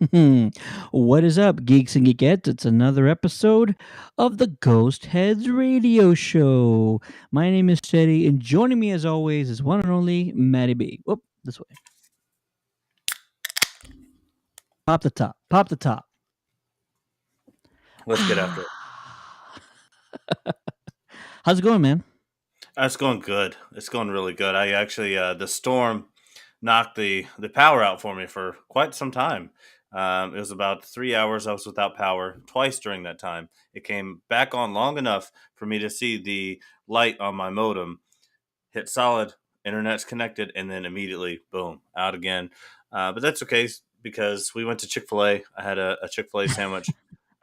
What is up, geeks and geekettes? It's another episode of the Ghostheads radio show. My name is Teddy, and joining me as always is one and only Maddie B. Whoop, this way. Pop the top. Pop the top. Let's get after it. How's it going, man? It's going good. It's going really good. I actually the storm knocked the power out for me for quite some time. It was about 3 hours I was without power twice during that time. It came back on long enough for me to see the light on my modem hit solid. Internet's connected, and then immediately, boom, out again. But that's okay because we went to Chick-fil-A. I had a Chick-fil-A sandwich.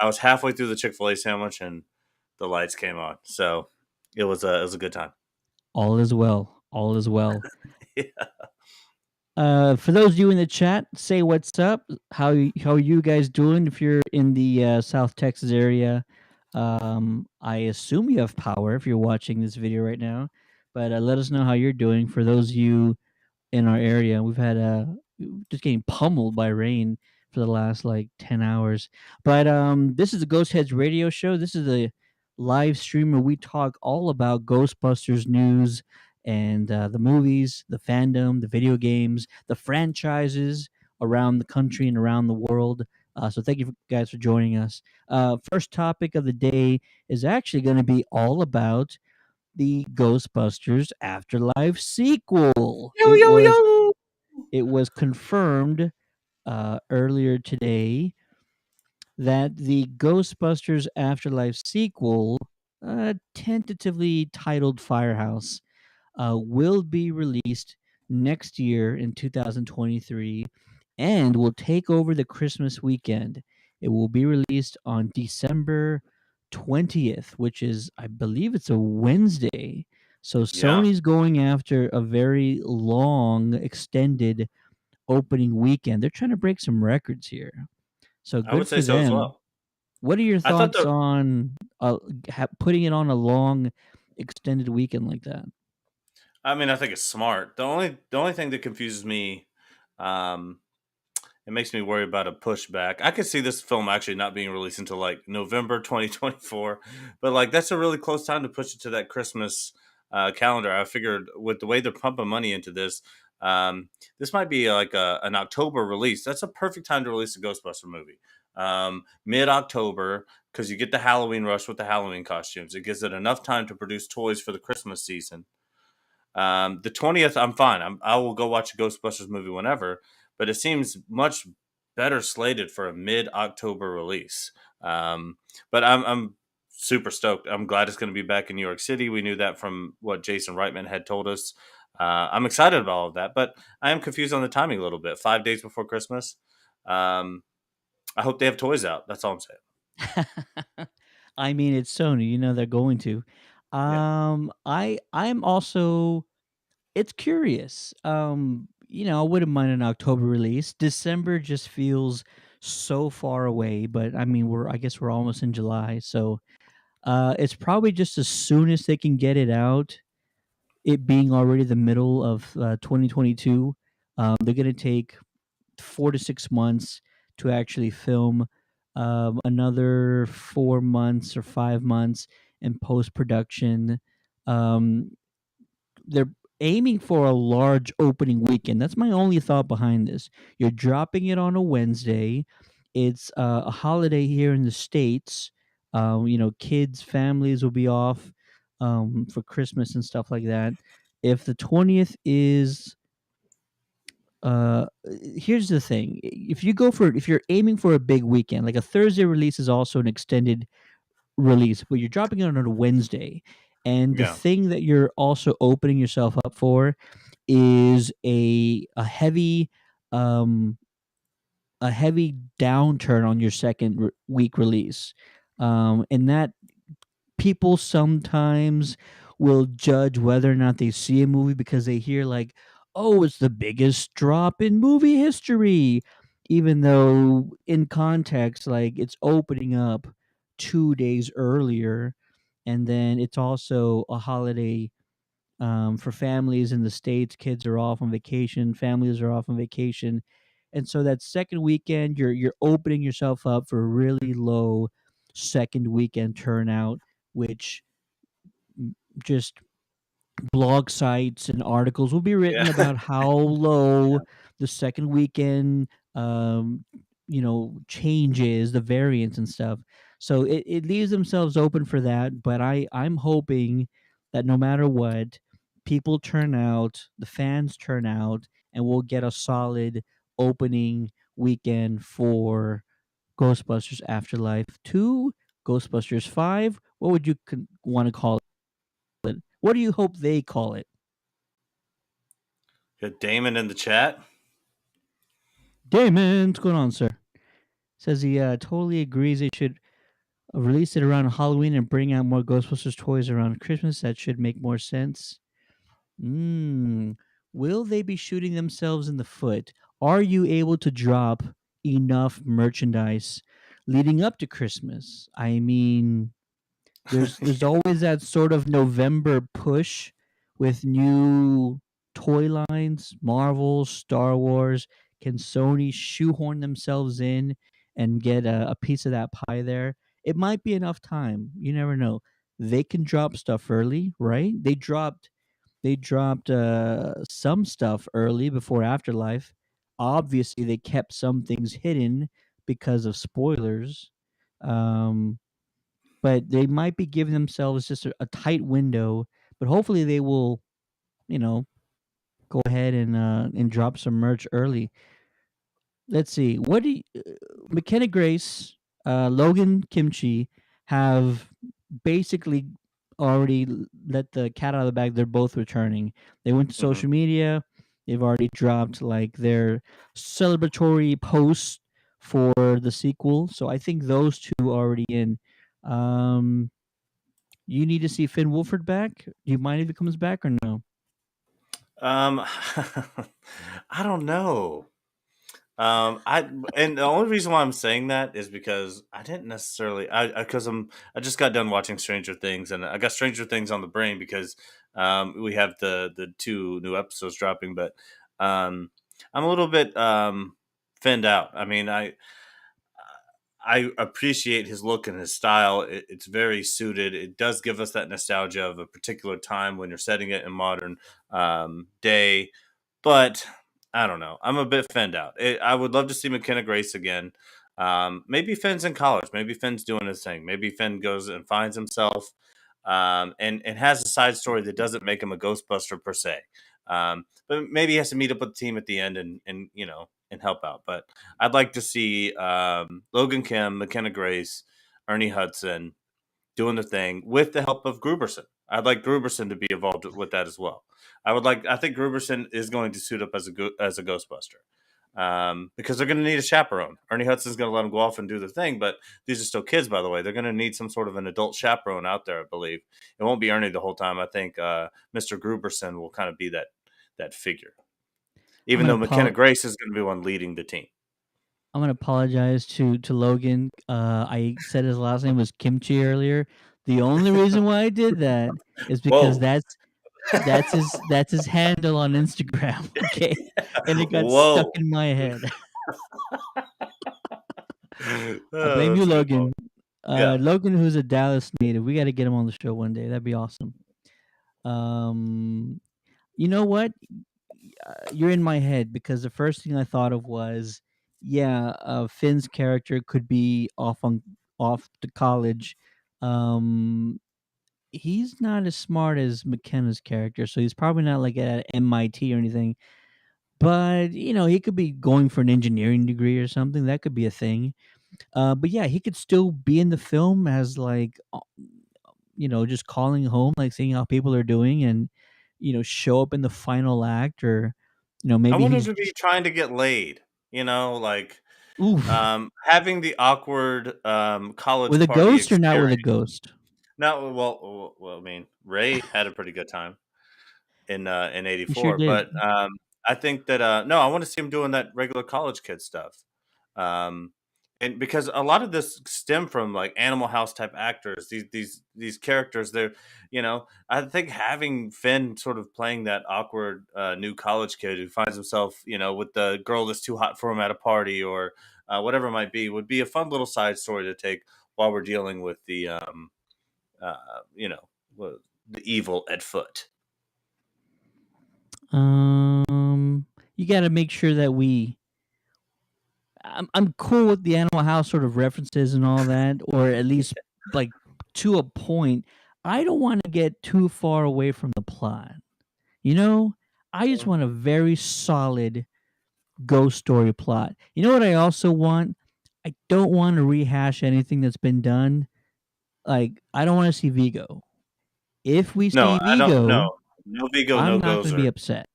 I was halfway through the Chick-fil-A sandwich, and the lights came on. So it was a good time. All is well. All is well. Yeah. For those of you in the chat, say what's up. How are you guys doing? If you're in the South Texas area, I assume you have power if you're watching this video right now. But let us know how you're doing. For those of you in our area, we've had just getting pummeled by rain for the last like 10 hours. But this is the Ghost Heads radio show. This is a live stream where we talk all about Ghostbusters news and the movies, the fandom, the video games, the franchises around the country and around the world. So thank you guys for joining us. First topic of the day is actually going to be all about the Ghostbusters Afterlife sequel. Yo yo yo. It was confirmed earlier today that the Ghostbusters Afterlife sequel, tentatively titled Firehouse, will be released next year in 2023 and will take over the Christmas weekend. It will be released on December 20th, which is, I believe, it's a Wednesday. So Yeah, Sony's going after a very long, extended opening weekend. They're trying to break some records here. So I would good say for so as them. well. What are your I thought thoughts the on putting it on a long, extended weekend like that? I mean, I think it's smart. The only thing that confuses me, um, it makes me worry about a pushback. I could see this film actually not being released until like November 2024, but like that's a really close time to push it to that Christmas calendar. I figured with the way they're pumping money into this, this might be like an October release. That's a perfect time to release a Ghostbuster movie. Mid October, because you get the Halloween rush with the Halloween costumes. It gives it enough time to produce toys for the Christmas season. The 20th, I'm fine. I will go watch a Ghostbusters movie whenever, but it seems much better slated for a mid October release. But I'm super stoked. I'm glad it's going to be back in New York City. We knew that from what Jason Reitman had told us. I'm excited about all of that, but I am confused on the timing a little bit. 5 days before Christmas. Um, I hope they have toys out. That's all I'm saying. I mean, it's Sony. You know they're going to. Yeah. I'm also. It's curious. I wouldn't mind an October release. December just feels so far away, but I mean, I guess we're almost in July, so it's probably just as soon as they can get it out. It being already the middle of 2022, they're gonna take 4 to 6 months to actually film, another 4 months or 5 months in post production. Um, they're aiming for a large opening weekend. That's my only thought behind this. You're dropping it on a Wednesday. It's a holiday here in the States. Kids, families will be off for Christmas and stuff like that. If the 20th is uh here's the thing, if you're aiming for a big weekend, like a Thursday release is also an extended release, but you're dropping it on a Wednesday, and the Yeah. thing that you're also opening yourself up for is a heavy um a heavy downturn on your second week release, and that people sometimes will judge whether or not they see a movie because they hear like, "Oh, it's the biggest drop in movie history," even though in context, like it's opening up 2 days earlier, and then it's also a holiday for families in the States. Kids are off on vacation, families are off on vacation. And so that second weekend, you're opening yourself up for a really low second weekend turnout, which just blog sites and articles will be written Yeah. about how low the second weekend um changes the variance and stuff. So it leaves themselves open for that, but I'm hoping that no matter what, people turn out, the fans turn out, and we'll get a solid opening weekend for Ghostbusters Afterlife 2, Ghostbusters 5. What would you want to call it? What do you hope they call it? Got Damon in the chat. Damon, what's going on, sir? Says he totally agrees they should release it around Halloween and bring out more Ghostbusters toys around Christmas. That should make more sense. Mm. Will they be shooting themselves in the foot? Are you able to drop enough merchandise leading up to Christmas? I mean, there's always that sort of November push with new toy lines, Marvel, Star Wars. Can Sony shoehorn themselves in and get a piece of that pie there? It might be enough time. You never know. They can drop stuff early, right? They dropped some stuff early before Afterlife. Obviously, they kept some things hidden because of spoilers. Um, but they might be giving themselves just a tight window. But hopefully, they will, you know, go ahead and drop some merch early. Let's see. What do you, McKenna Grace, Logan Kimchi have basically already let the cat out of the bag. They're both returning. They went to Hmm. social media. They've already dropped like their celebratory posts for the sequel. So I think those two are already in. Um, you need to see Finn Wolford back. Do you mind if he comes back or no? Um, I don't know. I and the only reason why I'm saying that is because I didn't necessarily because I just got done watching Stranger Things, and I got Stranger Things on the brain because we have the two new episodes dropping, but I'm a little bit thinned out. I mean, I appreciate his look and his style. It's very suited. It does give us that nostalgia of a particular time when you're setting it in modern day, but I don't know. I'm a bit Finned out. I would love to see McKenna Grace again. Maybe Finn's in college. Maybe Finn's doing his thing. Maybe Finn goes and finds himself, and has a side story that doesn't make him a Ghostbuster per se. But maybe he has to meet up with the team at the end and and help out. But I'd like to see Logan Kim, McKenna Grace, Ernie Hudson doing the thing with the help of Gruberson. I'd like Gruberson to be involved with that as well. I think Gruberson is going to suit up as a Ghostbuster. Because they're going to need a chaperone. Ernie Hudson's going to let them go off and do their thing, but these are still kids, by the way. They're going to need some sort of an adult chaperone out there, I believe. It won't be Ernie the whole time. I think Mr. Gruberson will kind of be that figure, I'm even gonna though McKenna apol- Grace is going to be one leading the team. I'm gonna apologize to Logan. I said his last name was Kimchi earlier. The only reason why I did that is because Whoa. that's his handle on Instagram. Okay, and it got stuck Whoa. in my head. I blame you, That's a good point. Logan. Yeah. Logan, who's a Dallas native, we got to get him on the show one day. That'd be awesome. Um, you know what? You're in my head because the first thing I thought of was, yeah, Finn's character could be off to college. Um, he's not as smart as McKenna's character, so he's probably not like at MIT or anything. But he could be going for an engineering degree or something. That could be a thing. But yeah, he could still be in the film as like just calling home, like seeing how people are doing, and show up in the final act, or I maybe want him he's to be trying to get laid, like oof having the awkward with college a party ghost or not with a experience. ghost. No, I mean, Ray had a pretty good time in He sure '84, did. but I think that no, I want to see him doing that regular college kid stuff. Um, and because a lot of this stem from like Animal House type actors, these characters, they're I think having Finn sort of playing that awkward new college kid who finds himself with the girl that's too hot for him at a party or whatever it might be would be a fun little side story to take while we're dealing with the uh, you know the evil at foot. You got to make sure that I'm cool with the Animal House sort of references and all that, or at least like to a point. I don't want to get too far away from the plot. You know, I just want a very solid ghost story plot. You know what I also want? I don't want to rehash anything that's been done. Like, I don't want to see Vigo. If we No, see I don't. Vigo, No Vigo, I'm no not going to be Gozer. upset.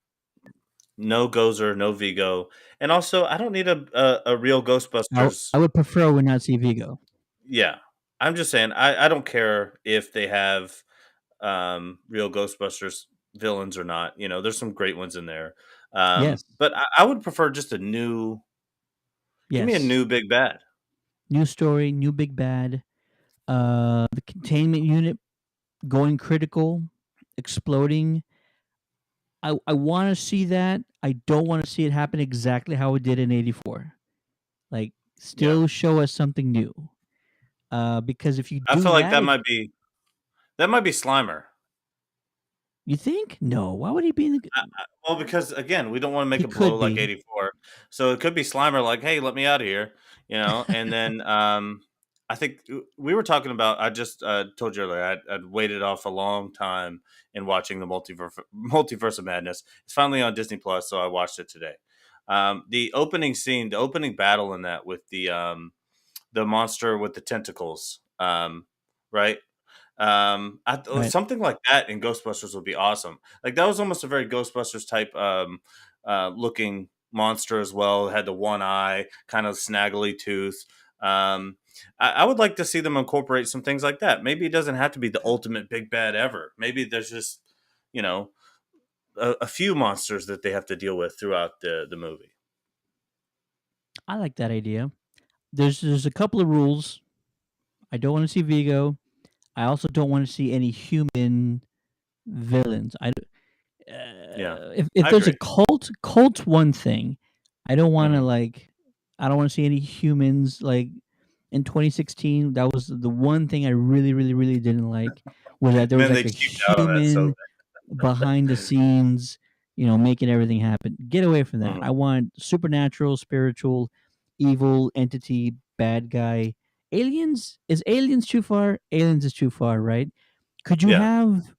No Gozer, no Vigo. And also, I don't need a real Ghostbusters. I would prefer we not see Vigo. Yeah. I'm just saying, I don't care if they have real Ghostbusters villains or not. There's some great ones in there. Yes, But I would prefer just a new, give me a yes. new big bad. New story, new big bad. The containment unit going critical, exploding. I want to see that. I don't want to see it happen exactly how it did in '84. Like, Yeah. still show us something new. Because if you I do feel like that, that might be Slimer. you think no. Why would he be in the? Well, because again, we don't want to make He it blow could like be. '84, so it could be Slimer, like, "Hey, let me out of here," And then I think we were talking about. I just told you earlier I'd waited off a long time in watching the multiverse of madness. It's finally on Disney Plus, so I watched it today. The opening scene, the opening battle in that with the monster with the tentacles, right? Right. Something like that in Ghostbusters would be awesome. Like that was almost a very Ghostbusters type looking monster as well. It had the one eye, kind of snaggly tooth. I would like to see them incorporate some things like that. Maybe it doesn't have to be the ultimate big bad ever. Maybe there's just you know a few monsters that they have to deal with throughout the movie. I like that idea. There's a couple of rules. I don't want to see Vigo. I also don't want to see any human villains. Yeah, If I there's a agree. cult's one thing. I don't want to Hmm. like. I don't want to see any humans like in 2016. That was the one thing I really, really, really didn't like was that there was Man, like they a cheaped out on that so human behind the scenes, making everything happen. Get away from bad. that. Mhm. I want supernatural, spiritual, evil entity, bad guy. Aliens too far? Aliens is too far, right? Could you Yeah. have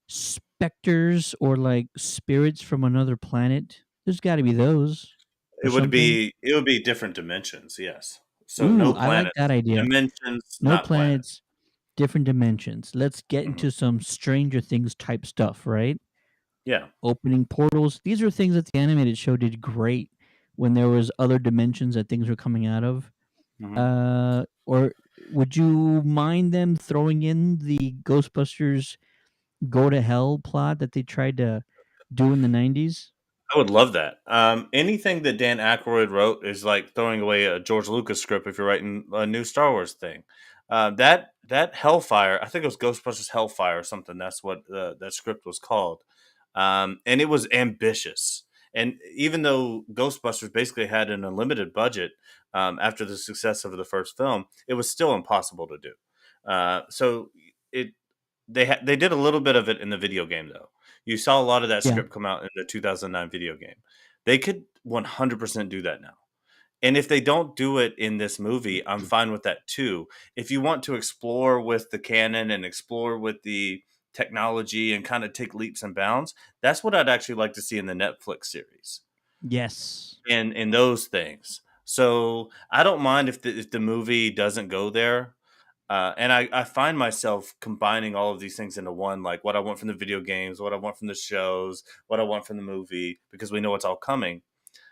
specters or like spirits from another planet? There's got to be those or something. It would be different dimensions, yes. So Ooh, no I like that planets. idea. Dimensions, No not planets. planets, different dimensions. Let's get Mhm. into some Stranger Things type stuff, right? Yeah. Opening portals. These are things that the animated show did great when there was other dimensions that things were coming out of. Mhm. Or would you mind them throwing in the Ghostbusters go to hell plot that they tried to do in the 90s? I would love that. Anything that Dan Aykroyd wrote is like throwing away a George Lucas script if you're writing a new Star Wars thing. That Hellfire, I think it was Ghostbusters Hellfire or something. That's what that script was called, and it was ambitious. And even though Ghostbusters basically had an unlimited budget after the success of the first film, it was still impossible to do. So it they did a little bit of it in the video game though. You saw a lot of that Yeah. script come out in the 2009 video game. They could 100% do that now. And if they don't do it in this movie, I'm fine with that too. If you want to explore with the canon and explore with the technology and kind of take leaps and bounds, that's what I'd actually like to see in the Netflix series Yes. and in those things. So I don't mind if the movie doesn't go there. And I find myself combining all of these things into one, like what I want from the video games, what I want from the shows, what I want from the movie, because we know it's all coming.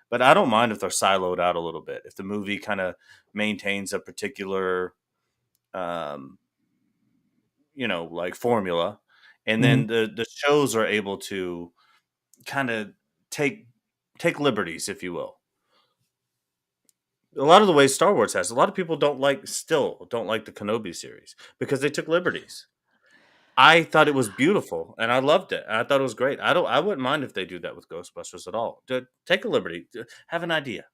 But I don't mind if they're siloed out a little bit. If the movie kind of maintains a particular, um, like formula, and Mhm. then the shows are able to kind of take take liberties, if you will. A lot of the ways Star Wars has. A lot of people don't like the Kenobi series because they took liberties. I thought it was beautiful, and I loved it. I thought it was great. I wouldn't mind if they do that with Ghostbusters at all. Take a liberty, have an idea,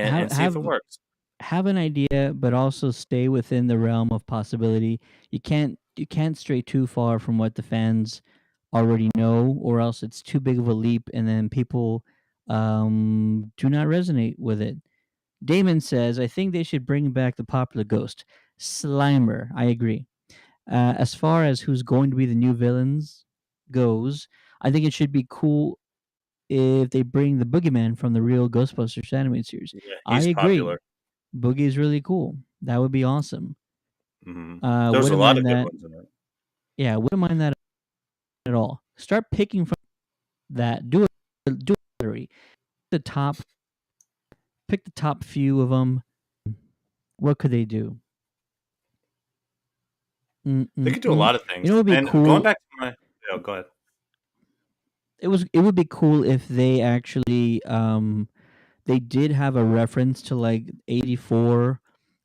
Have and see if it works. have an idea, but also stay within the realm of possibility. You can't stray too far from what the fans already know, or else it's too big of a leap, and then people do not resonate with it. Damon says, "I think they should bring back the popular ghost, Slimer." I agree. As far as who's going to be the new villains goes, I think it should be cool if they bring the boogeyman from the real Ghostbusters animated series. Yeah, I he's agree. popular. Boogie is really cool. That would be awesome. There's a Wouldn't lot of mind good that. ones in it. Yeah, wouldn't mind that at all. Start picking from that. Do a lottery. The top. Pick the top few of them. What could they do? They could do a Mm-mm-mm. lot of things. You know, what would be And going cool. back to my, yeah, go ahead. It would be cool if they actually they did have a reference to like 84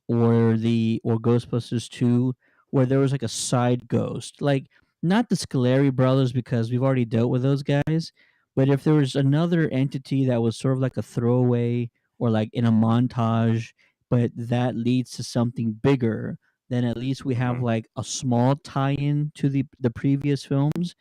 or Ghostbusters 2 where there was like a side ghost. Like not the Scaleri brothers because we've already dealt with those guys, but if there was another entity that was sort of like a throwaway or like in a montage, but that leads to something bigger, then at least we have hmm like a small tie-in to the previous films,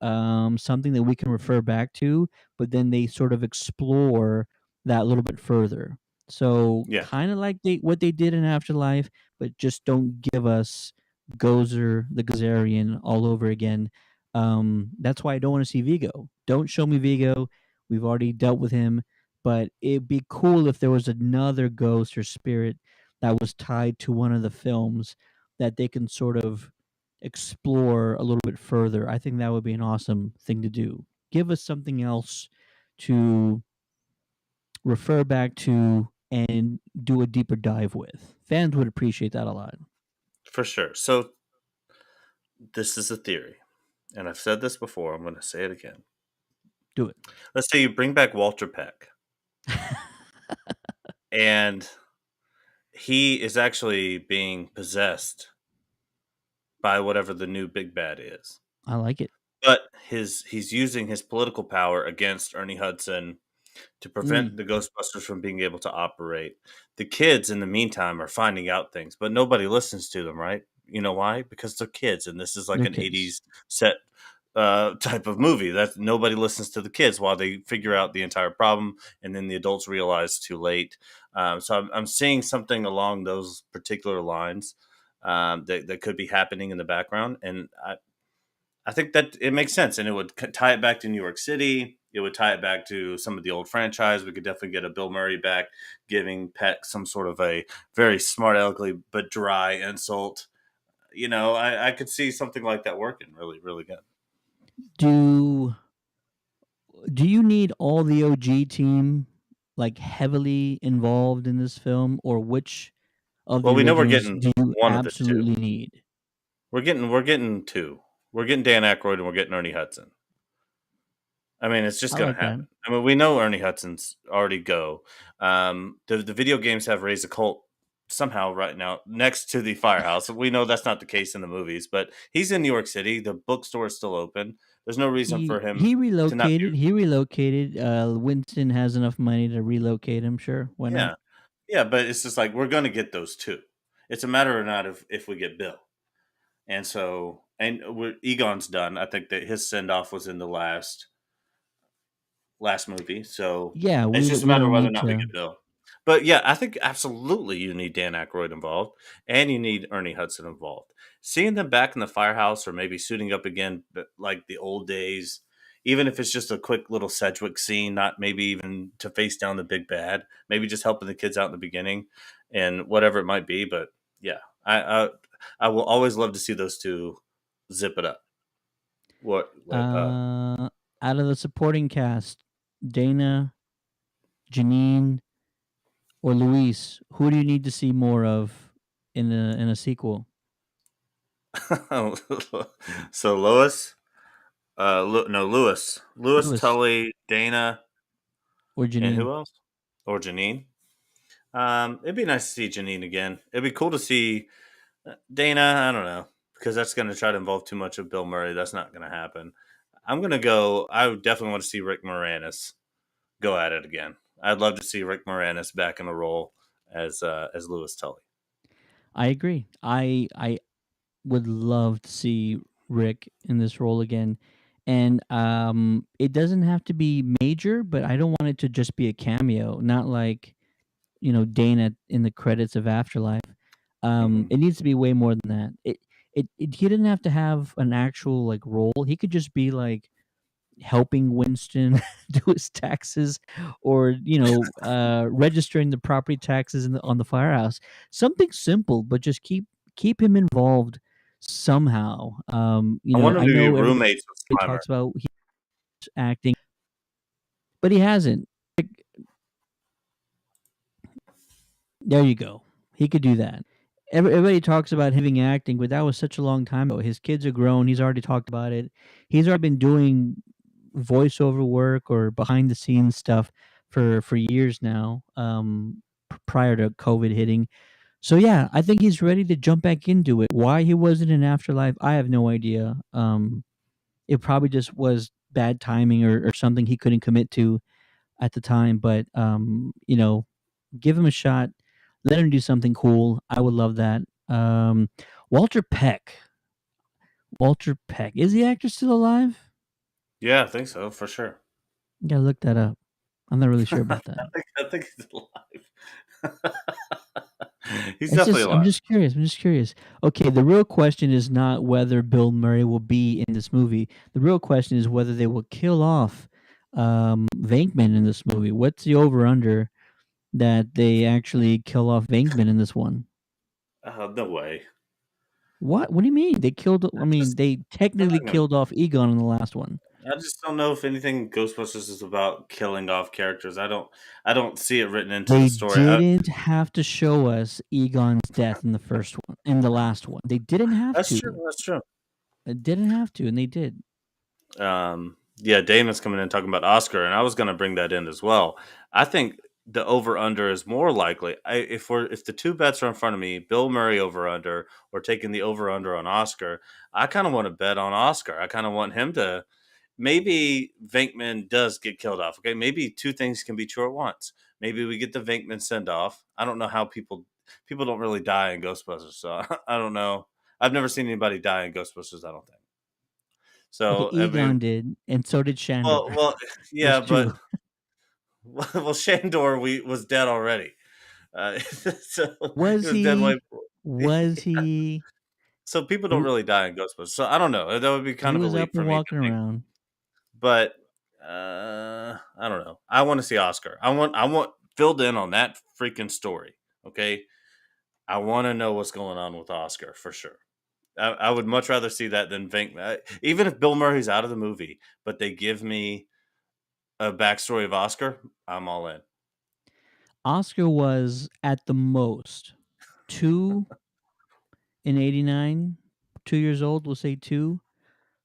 something that we can refer back to, but then they sort of explore that a little bit further. So Yeah, kind of like what they did in Afterlife, but just don't give us Gozer the Gazarian all over again. That's why I don't want to see Vigo. Don't show me Vigo. We've already dealt with him, but it'd be cool if there was another ghost or spirit that was tied to one of the films that they can sort of explore a little bit further. I think that would be an awesome thing to do. Give us something else to refer back to and do a deeper dive with. Fans would appreciate that a lot. for sure. So this is a theory, and I've said this before. I'm going to say it again. Do it. Let's say you bring back Walter Peck, and he is actually being possessed by whatever the new big bad is. I like it. But he's using his political power against Ernie Hudson to prevent Mm, the Ghostbusters from being able to operate. The kids, in the meantime, are finding out things, but nobody listens to them, right? You know why? Because they're kids, and this is like they're an kids. '80s set type of movie. That nobody listens to the kids while they figure out the entire problem, and then the adults realize too late. So I'm seeing something along those particular lines that could be happening in the background, and I think that it makes sense, and it would tie it back to New York City. It would tie it back to some of the old franchise. We could definitely get a Bill Murray back, giving Peck some sort of a very smart, ugly but dry insult. I could see something like that working really, really good. Do do you need all the OG team like heavily involved in this film, or which of Well, the we know we're originals getting do you one of the two. absolutely need? We're getting two. We're getting Dan Aykroyd and we're getting Ernie Hudson. I mean, it's just I going to like that. happen. I mean, we know Ernie Hudson's already go. The video games have raised a cult somehow right now next to the firehouse. We know that's not the case in the movies, but he's in New York City. The bookstore is still open. There's no reason for him He to not be. relocated. He relocated. Winston has enough money to relocate him. Sure, why not? Yeah, yeah, but it's just like we're going to get those two. It's a matter of not if we get Bill, and so Egon's done. I think that his send off was in the last movie. So Yeah, it's just a we matter of don't whether or need not we to. get Bill. But yeah, I think absolutely you need Dan Aykroyd involved and you need Ernie Hudson involved. Seeing them back in the firehouse or maybe suiting up again like the old days, even if it's just a quick little Sedgwick scene, not maybe even to face down the big bad, maybe just helping the kids out in the beginning and whatever it might be. But yeah, I will always love to see those two zip it up. What Out of the supporting cast, Dana, Janine, or Luis, who do you need to see more of in a sequel? so Lois, no Lewis Lewis Tully, Dana, or and Janine? who else? Or Janine. It'd be nice to see Janine again. It'd be cool to see Dana. I don't know because that's going to try to involve too much of Bill Murray. That's not going to happen. I'm going to go. I would definitely want to see Rick Moranis go at it again. I'd love to see Rick Moranis back in the role as Lewis Tully. I agree. I would love to see Rick in this role again. And it doesn't have to be major, but I don't want it to just be a cameo, not like, Dana in the credits of Afterlife. Hmm. It needs to be way more than that. He didn't have to have an actual like role. He could just be like helping Winston do his taxes, or registering the property taxes on the firehouse. Something simple, but just keep him involved somehow. I want him I to be know everybody roommates with Slimer. talks about he's acting, but he hasn't. There you go. He could do that. Everybody talks about him acting, but that was such a long time ago. His kids are grown. He's already talked about it. He's already been doing voiceover work or behind the scenes stuff for years now. Prior to COVID hitting. So yeah, I think he's ready to jump back into it. Why he wasn't in Afterlife, I have no idea. It probably just was bad timing, or something he couldn't commit to at the time. But give him a shot. Let him do something cool. I would love that. Walter Peck. Walter Peck. Is the actor still alive? Yeah, I think so for sure. You gotta look that up. I'm not really sure about that. I think he's alive. He's It's definitely just I'm alive. just curious. I'm just curious. Okay, the real question is not whether Bill Murray will be in this movie. The real question is whether they will kill off Venkman in this movie. What's the over under that they actually kill off Venkman in this one? No way. What do you mean? They killed I mean, Just they they're technically not gonna. killed off Egon in the last one. I just don't know if anything Ghostbusters is about killing off characters. I don't see it written into the They story. didn't have to show us Egon's death in the first one, in the last one. They didn't have That's true. to. That's true. It didn't have to, and they did. Yeah, Damon's coming in talking about Oscar, and I was going to bring that in as well. I think the over under is more likely. If the two bets are in front of me, Bill Murray over under or taking the over under on Oscar, I kind of want to bet on Oscar. I kind of want him to. Maybe Venkman does get killed off. Okay, maybe two things can be true at once. Maybe we get the Venkman send off. I don't know how people don't really die in Ghostbusters, so I don't know. I've never seen anybody die in Ghostbusters. I don't think Okay, so. I mean, Egon did, and so did Shandor. well, There's yeah, but two. well, Shandor was dead already. So he Was was dead way. he? Was he? So people don't He really die in Ghostbusters. So I don't know. That would be he kind of a was leap up for and me to walking think. around. But I don't know. I want to see Oscar. I want filled in on that freaking story. Okay, I want to know what's going on with Oscar for sure. I would much rather see that than Venkman. Even if Bill Murray's out of the movie, but they give me a backstory of Oscar, I'm all in. Oscar was at the most 2 in '89. 2 years old. We'll say two.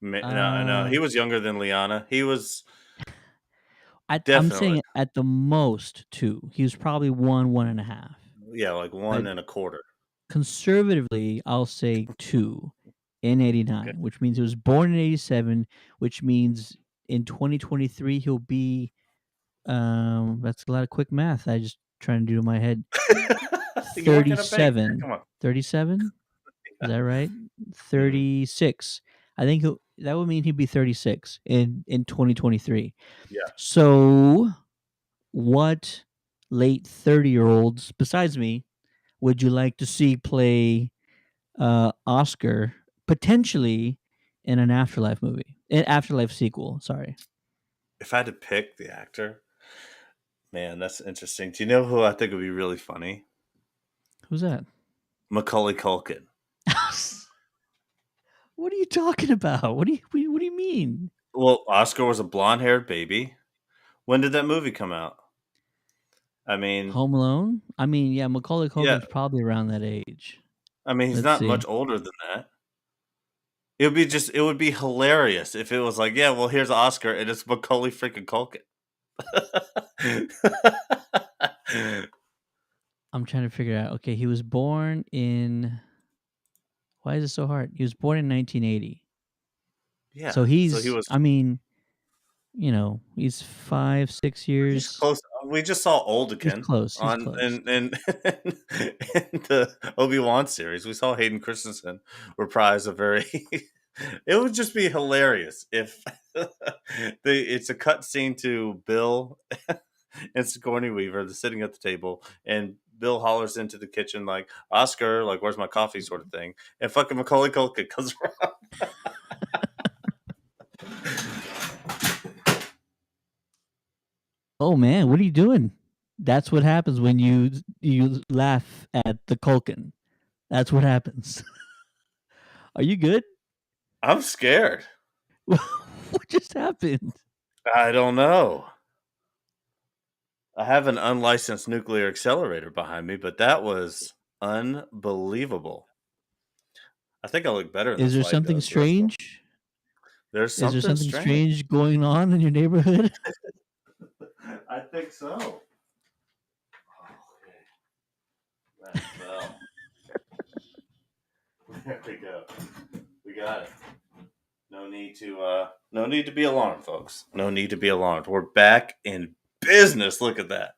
No, no, Uh, he was younger than Liana. He was I'm definitely, saying at the most two. He was probably one and a half. yeah, like But 1 1/4. conservatively, I'll say two in Okay. '89, which means he was born in '87, which means in 2023 he'll be. That's a lot of quick math. I just trying to do in my head. You work in a bank. 37. Come on. 37? Is that right? Mhm. 36. I think that would mean he'd be 36 in 2023. Yeah. So, what late 30-year-olds besides me would you like to see play Oscar potentially in an Afterlife movie? An Afterlife sequel, sorry. If I had to pick the actor, man, that's interesting. Do you know who I think would be really funny? Who's that? Macaulay Culkin. What are you talking about? What do you mean? Well, Oscar was a blonde haired baby. When did that movie come out? I mean, Home Alone? I mean, yeah, Macaulay yeah, Culkin's probably around that age. he's Let's not see. much older than that. It would be hilarious if it was like, yeah, well, here's Oscar and it's Macaulay freaking Culkin. I'm trying to figure out. Okay, he was born in. Why is it so hard? He was born in 1980. Yeah. So So he he's. was I mean, he's 5, 6 he's years. close. We just saw He's Oldekin close. He's on close. in the Obi-Wan series. We saw Hayden Christensen reprise a very it would just be hilarious if it's a cut scene to Bill and Sigourney Weaver. They're sitting at the table, and Bill hollers into the kitchen like, "Oscar, like, where's my coffee?" sort of thing. And fucking Macaulay Culkin comes around. Oh man, what are you doing? That's what happens when you laugh at the Culkin. That's what happens. Are you good? I'm scared. What just happened? I don't know. I have an unlicensed nuclear accelerator behind me, but that was unbelievable. I think I look better in Is this there light, something though, Russell. strange? There's Is there something something strange. strange going on in your neighborhood? I think so. Okay, that fell. There we go. We got it. No need to be alarmed, folks. No need to be alarmed. We're back in business. Look at that.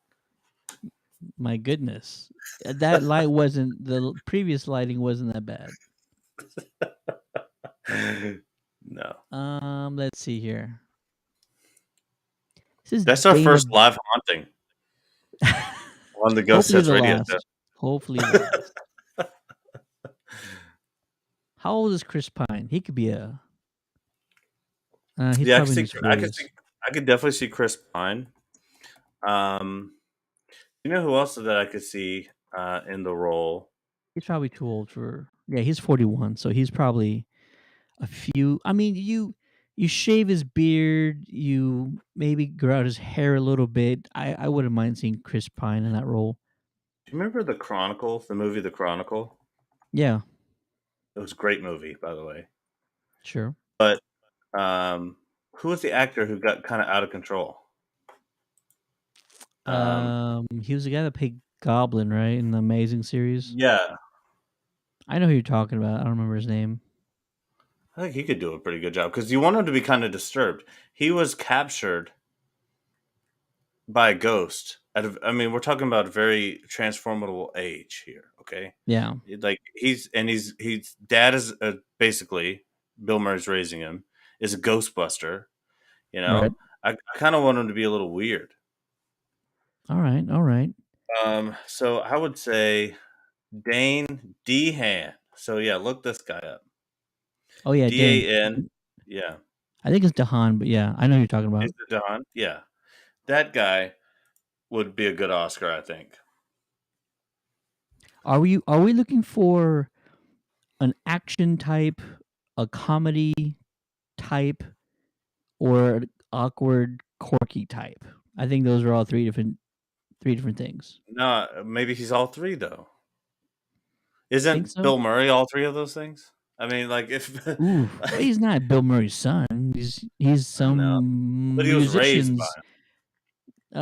My goodness. That light wasn't previous lighting wasn't that bad. No. Let's see here. This is That's our Dana. first live haunting on the Hopefully Ghostheads the radio show. last. Hopefully the last. How old is Chris Pine? He could be a. He's Yeah, probably in his I 40s. could definitely see Chris Pine. Um, you know who else that I could see in the role? He's probably too old for. Yeah, he's 41, so he's probably a few. I mean, you shave his beard, you maybe grow out his hair a little bit. I wouldn't mind seeing Chris Pine in that role. Do you remember the Chronicle, the movie The Chronicle? Yeah, It was a great movie, by the way. sure. But who was the actor who got kind of out of control? Um, He was the guy that played Goblin, right, in the Amazing series. yeah, I know who you're talking about. I don't remember his name. I think he could do a pretty good job because you want him to be kind of disturbed. He was captured by a ghost. I mean, we're talking about a very transformable age here. Okay, Yeah, like he's dad is basically Bill Murray's raising him is a Ghostbuster. You right. know, I kind of want him to be a little weird. All right, all right. So I would say Dane Dehan. So yeah, look this guy up. Oh yeah, Dane. DAN. Yeah, I think it's Dahan, but yeah, I know who you're talking is about. it Dehan? Yeah, that guy would be a good Oscar, I think. Are we looking for an action type, a comedy type, or an awkward, quirky type? I think those are all three different things. No, maybe he's all three though. Think Isn't so? Bill Murray all three of those things? I mean, like if Ooh, well, he's not Bill Murray's son. He's I know, but some he was raised by musicians. him. All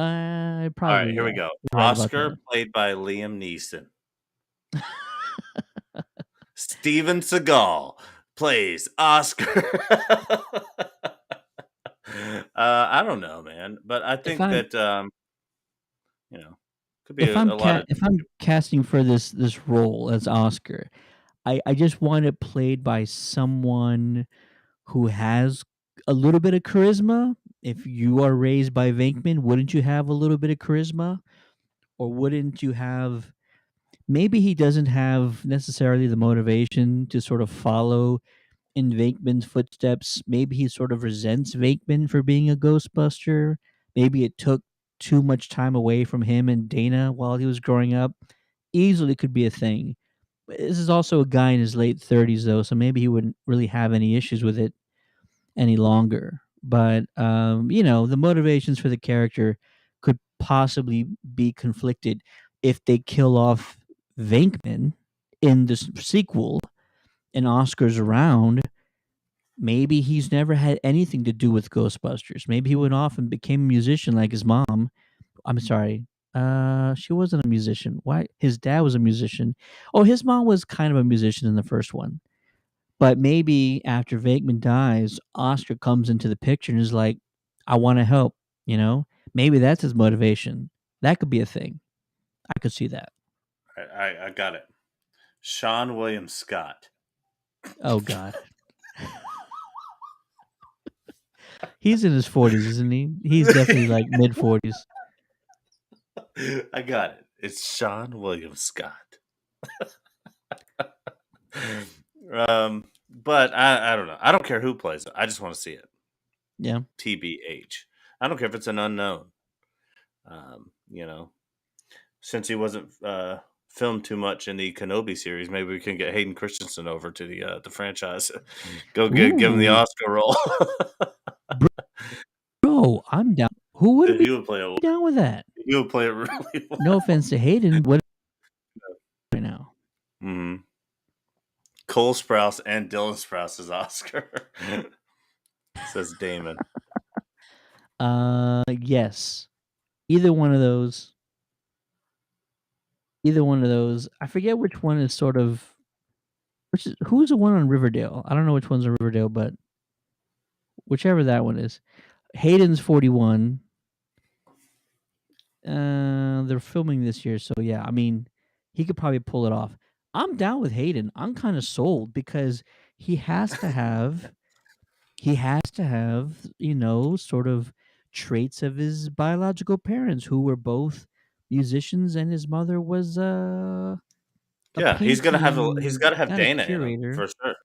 right, Probably here yeah. we go. You're right about Oscar that. played by Liam Neeson. Steven Seagal plays Oscar. I don't know, man, but I If think I'm that could be a lot of. if I'm casting for this role as Oscar, I just want it played by someone who has a little bit of charisma. If you are raised by Venkman, wouldn't you have a little bit of charisma? Or wouldn't you have maybe he doesn't have necessarily the motivation to sort of follow in Venkman's footsteps. Maybe he sort of resents Venkman for being a Ghostbuster. Maybe it took too much time away from him and Dana while he was growing up. Easily could be a thing. But this is also a guy in his late 30s, though, so maybe he wouldn't really have any issues with it any longer. But, the motivations for the character could possibly be conflicted if they kill off Venkman in the sequel and Oscar's around. Maybe he's never had anything to do with Ghostbusters. Maybe he went off and became a musician like his mom. I'm sorry. She wasn't a musician. Why? His dad was a musician. Oh, his mom was kind of a musician in the first one. But maybe after Venkman dies, Oscar comes into the picture and is like, "I want to help." You know, maybe that's his motivation. That could be a thing. I could see that. I got it. Sean William Scott. Oh God, he's in his 40s, isn't he? He's definitely like mid 40s. I got it. It's Sean William Scott. But I don't know. I don't care who plays it. I just want to see it. Yeah. TBH. I don't care if it's an unknown. You know, since he wasn't filmed too much in the Kenobi series, maybe we can get Hayden Christensen over to the franchise. Give him the Ooh, Oscar role. bro, I'm down. Who wouldn't be he would play it. down with that? He would play it really well. No offense to Hayden. What right now? Mm-hmm. Cole Sprouse and Dylan Sprouse's Oscar. Says Damon. Yes. Either one of those. Either one of those. I forget which one is sort of. Who's the one on Riverdale? I don't know which one's on Riverdale, but whichever that one is. Hayden's 41. They're filming this year, so yeah. I mean, he could probably pull it off. I'm down with Hayden. I'm kind of sold because he has to have sort of traits of his biological parents who were both musicians, and his mother was a Yeah, he's got painting to have not a Dana in him curator. for sure.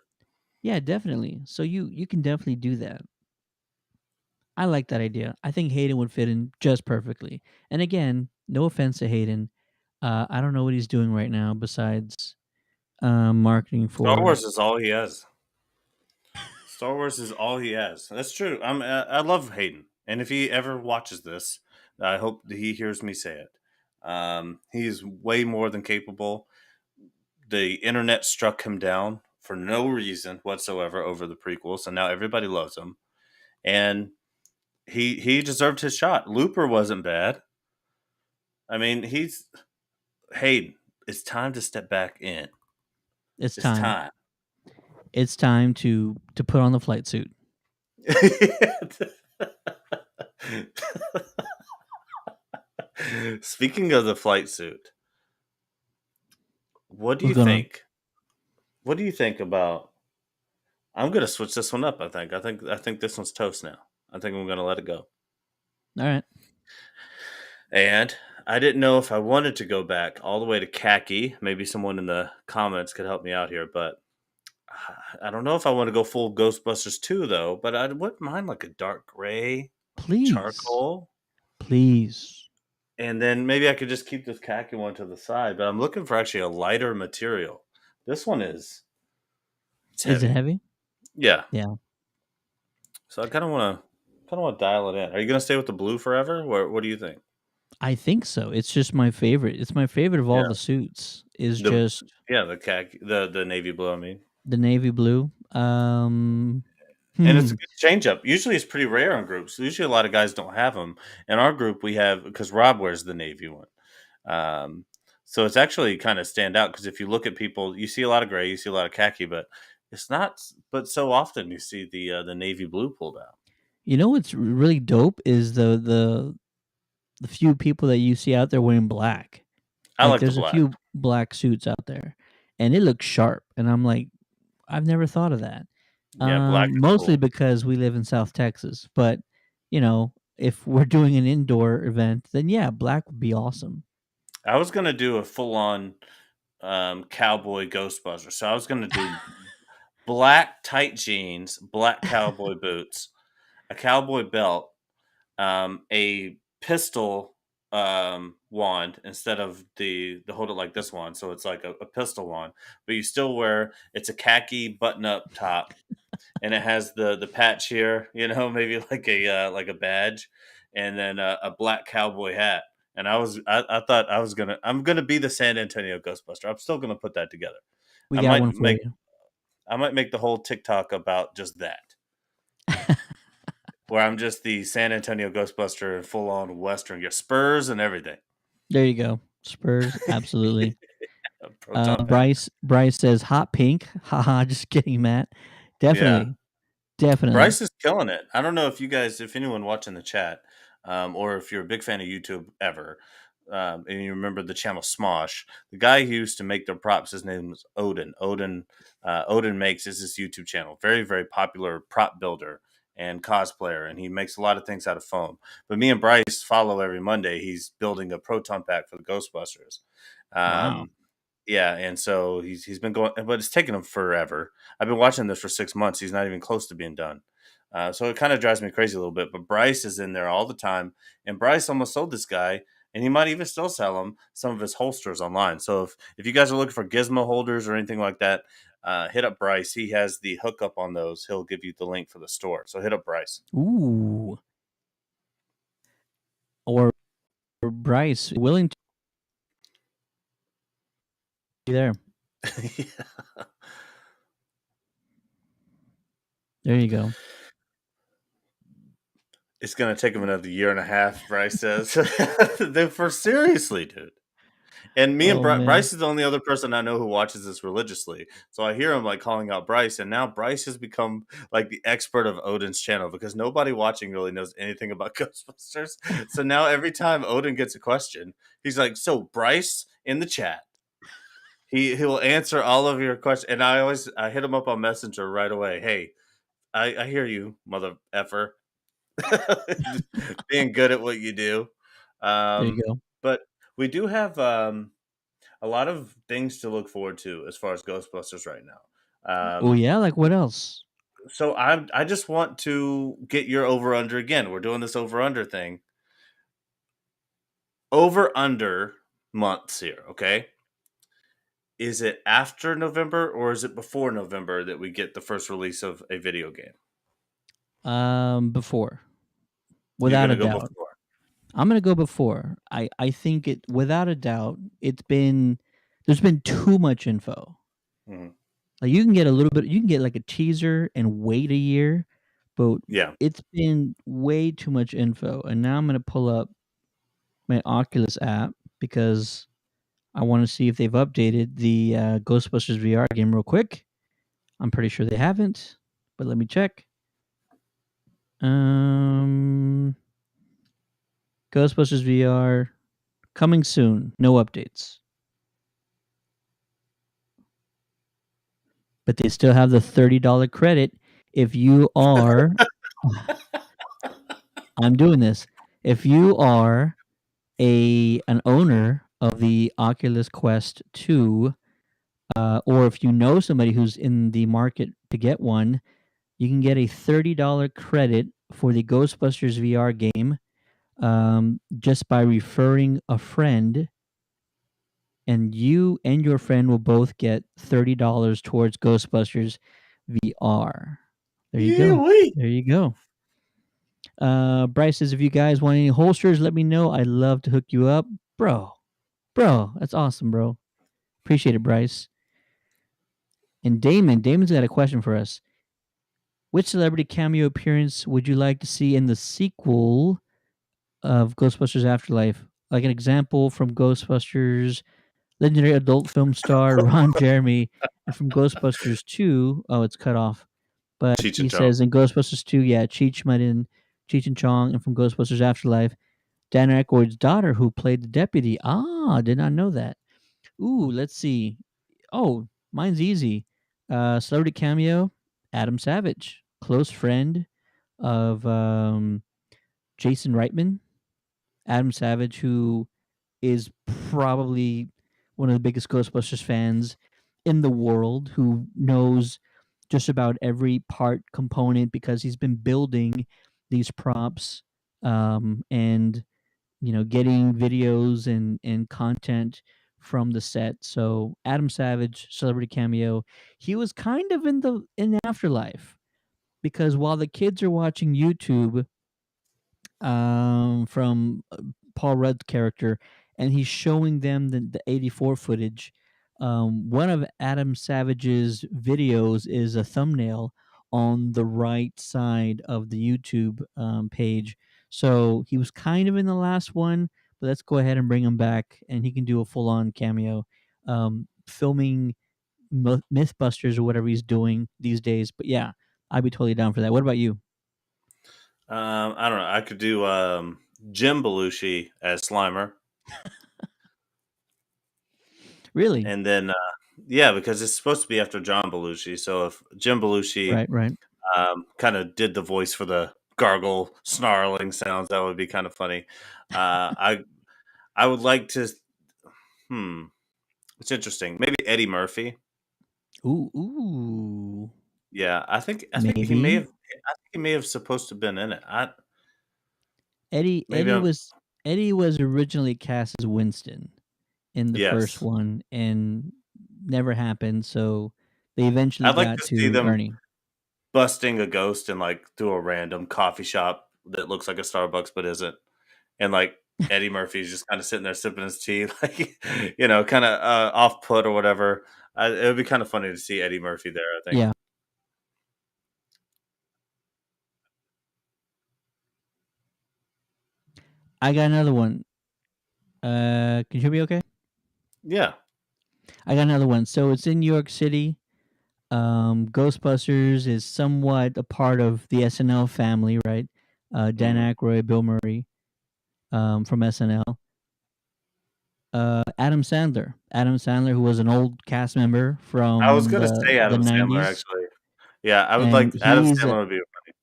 Yeah, definitely. So you can definitely do that. I like that idea. I think Hayden would fit in just perfectly. And again, no offense to Hayden. I don't know what he's doing right now besides marketing Star for. Wars is all he has. Star Wars is all he has. That's true. I love Hayden, and if he ever watches this, I hope that he hears me say it. He is way more than capable. The internet struck him down for no reason whatsoever over the prequels, and now everybody loves him. And he deserved his shot. Looper wasn't bad. I mean, he's Hayden. It's time to step back in. It's It's time. time. It's time to put on the flight suit. Speaking of the flight suit, what do What's you going on? think? What do you think about? I'm gonna switch this one up. I think this one's toast now. I think I'm gonna let it go. All right. And I didn't know if I wanted to go back all the way to khaki. Maybe someone in the comments could help me out here, but I don't know if I want to go full Ghostbusters 2 though. But I wouldn't mind like a dark gray, Please. charcoal, Please. and then maybe I could just keep this khaki one to the side. But I'm looking for actually a lighter material. This one is it's Is it heavy. heavy? Yeah. Yeah. So I kind of want to dial it in. Are you gonna stay with the blue forever? What do you think? I think so. It's just my favorite. It's my favorite of all Yeah. the suits. Is The just the khaki the navy blue. I mean, the navy blue. and it's a good change up. Usually, it's pretty rare in groups. Usually, a lot of guys don't have them. In our group, we have because Rob wears the navy one. Um, so it's actually kind of stand out because if you look at people, you see a lot of gray, you see a lot of khaki, but it's not. But so often you see the navy blue pulled out. You know what's really dope is the few people that you see out there wearing black. I Like like the there's a black. few black suits out there, and it looks sharp. And I'm like, I've never thought of that. Yeah, black is Mostly cool. because we live in South Texas, but if we're doing an indoor event, then yeah, black would be awesome. I was gonna do a full on cowboy Ghostbuster. So I was gonna do black tight jeans, black cowboy boots, a cowboy belt, a pistol wand instead of the hold it like this one, so it's like a pistol wand, but you still wear it's a khaki button up top, and it has the patch here, maybe like a badge, and then a black cowboy hat. And I thought I'm gonna be the San Antonio Ghostbuster. I'm still gonna put that together. We I got might one for make you. I might make the whole TikTok about just that, where I'm just the San Antonio Ghostbuster in full on Western gear, spurs and everything. There you go. Spurs, absolutely. A proton pack. Bryce says hot pink. Haha, just kidding, Matt. Yeah. Definitely. Definitely. Bryce is killing it. I don't know if you guys, if anyone watching the chat, or if you're a big fan of YouTube ever, and you remember the channel Smosh, the guy who used to make their props, his name was Odin. Odin Makes is his YouTube channel. Very, very popular prop builder and cosplayer, and he makes a lot of things out of foam. But me and Bryce follow every Monday. He's building a proton pack for the Ghostbusters. Wow. Um, yeah, and so he's been going, but it's taken him forever. I've been watching this for 6 months. He's not even close to being done. So it kind of drives me crazy a little bit. But Bryce is in there all the time, and Bryce almost sold this guy, and he might even still sell him some of his holsters online. So if you guys are looking for gizmo holders or anything like that, hit up Bryce. He has the hookup on those. He'll give you the link for the store. So hit up Bryce. Ooh. Or Bryce willing to be there. Yeah. There you go. It's gonna take him another year and a half. Bryce says, "For seriously, dude." And me and Oh man. Bryce is the only other person I know who watches this religiously. So I hear him like calling out Bryce, and now Bryce has become like the expert of Odin's channel because nobody watching really knows anything about Ghostbusters. So now every time Odin gets a question, he's like, "So Bryce in the chat." He will answer all of your questions, and I hit him up on Messenger right away. Hey, I hear you, mother effer. Being good at what you do. There you Um, go. but we do have a lot of things to look forward to as far as Ghostbusters right now. Oh yeah, like what else? So I just want to get your over under again. We're doing this over under thing. Over under months here, okay? Is it after November or is it before November that we get the first release of a video game? Before. You're Without a gonna go doubt. before. I'm gonna go before. I think it without a doubt, there's been too much info. Mhm. Like you can get a little bit you can get like a teaser and wait a year, but Yeah. it's been way too much info. And now I'm gonna pull up my Oculus app because I want to see if they've updated the Ghostbusters VR game real quick. I'm pretty sure they haven't, but let me check. Um, Ghostbusters VR coming soon. No updates, but they still have the $30 credit if you are. I'm doing this. If you are an owner of the Oculus Quest 2, or if you know somebody who's in the market to get one, you can get a $30 credit for the Ghostbusters VR game, just by referring a friend, and you and your friend will both get $30 towards Ghostbusters VR. There you go. Yee-wee. There you go. Bryce says, if you guys want any holsters, let me know. I'd love to hook you up. Bro, bro, that's awesome, bro. Appreciate it, Bryce. And Damon's got a question for us. Which celebrity cameo appearance would you like to see in the sequel of Ghostbusters Afterlife? Like an example from Ghostbusters, legendary adult film star Ron Jeremy, and from Ghostbusters 2, oh, it's cut off. But Cheech he and Chong. says in Ghostbusters 2, yeah, Cheech and Chong, and from Ghostbusters Afterlife, Dan Aykroyd's daughter who played the deputy. Ah, did not know that. Ooh, let's see. Oh, mine's easy. Celebrity cameo, Adam Savage, close friend of Jason Reitman. Adam Savage, who is probably one of the biggest Ghostbusters fans in the world, who knows just about every part component because he's been building these props, and getting videos and content from the set. So Adam Savage, celebrity cameo, he was kind of in Afterlife because while the kids are watching YouTube, from Paul Rudd's character, and he's showing them the 84 footage. One of Adam Savage's videos is a thumbnail on the right side of the YouTube page. So he was kind of in the last one, but let's go ahead and bring him back, and he can do a full on cameo, filming MythBusters or whatever he's doing these days. But yeah, I'd be totally down for that. What about you? I don't know. I could do Jim Belushi as Slimer, Really? and then yeah, because it's supposed to be after John Belushi. So if Jim Belushi Right, right. kind of did the voice for the gargle snarling sounds, that would be kind of funny. I would like to. Hmm, it's interesting. Maybe Eddie Murphy. Ooh, ooh. Yeah, I think he may Maybe have. I think he may have supposed to have been in it. I Eddie. maybe I'm. Eddie was originally cast as Winston in the first Yes, one, and never happened. So they eventually I'd like got to see to them Ernie. busting a ghost in like through a random coffee shop that looks like a Starbucks but isn't, and like Eddie Murphy's just kind of sitting there sipping his tea, like kind of off put or whatever. It would be kind of funny to see Eddie Murphy there. I think. Yeah, I got another one. Can you hear me? Okay. Yeah. I got another one. So it's in New York City. Ghostbusters is somewhat a part of the SNL family, right? Dan hmm Aykroyd, Bill Murray, from SNL. Adam Sandler, who was an old cast member I was from gonna say the Adam Sandler '90s, actually. Yeah, I would and like Adam Sandler would be funny.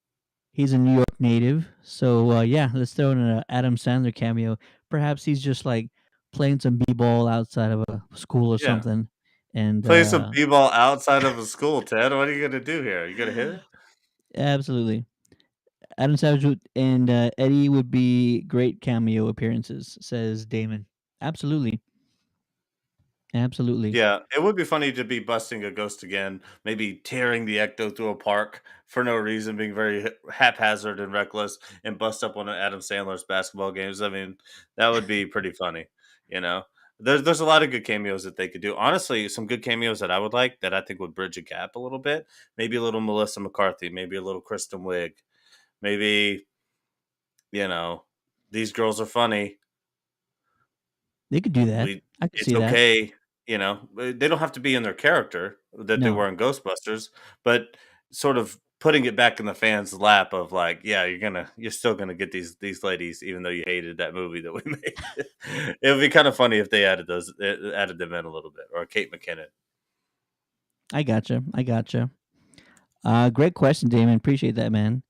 he's a New York native. So yeah, let's throw in an Adam Sandler cameo. Perhaps he's just like playing some b-ball outside of a school or Yeah. something, and Play some b-ball outside of a school, Ted. What are you gonna do here? You gonna hit it? absolutely. Adam Savage and Eddie would be great cameo appearances, says Damon. Absolutely, absolutely. Yeah, it would be funny to be busting a ghost again, maybe tearing the ecto through a park for no reason, being very haphazard and reckless, and bust up one of Adam Sandler's basketball games. I mean, that would be pretty funny. You know, there's a lot of good cameos that they could do. Honestly, some good cameos that I would like that I think would bridge a gap a little bit. Maybe a little Melissa McCarthy, maybe a little Kristen Wiig, maybe you know, these girls are funny. They could do that. We I could it's see that. okay, they don't have to be in their character that they No, were in Ghostbusters, but sort of putting it back in the fans' lap of like, yeah, you're still gonna get these ladies even though you hated that movie that we made. It would be kind of funny if they added them in a little bit, or Kate McKinnon. I gotcha. I gotcha. Great question, Damon. Appreciate that, man.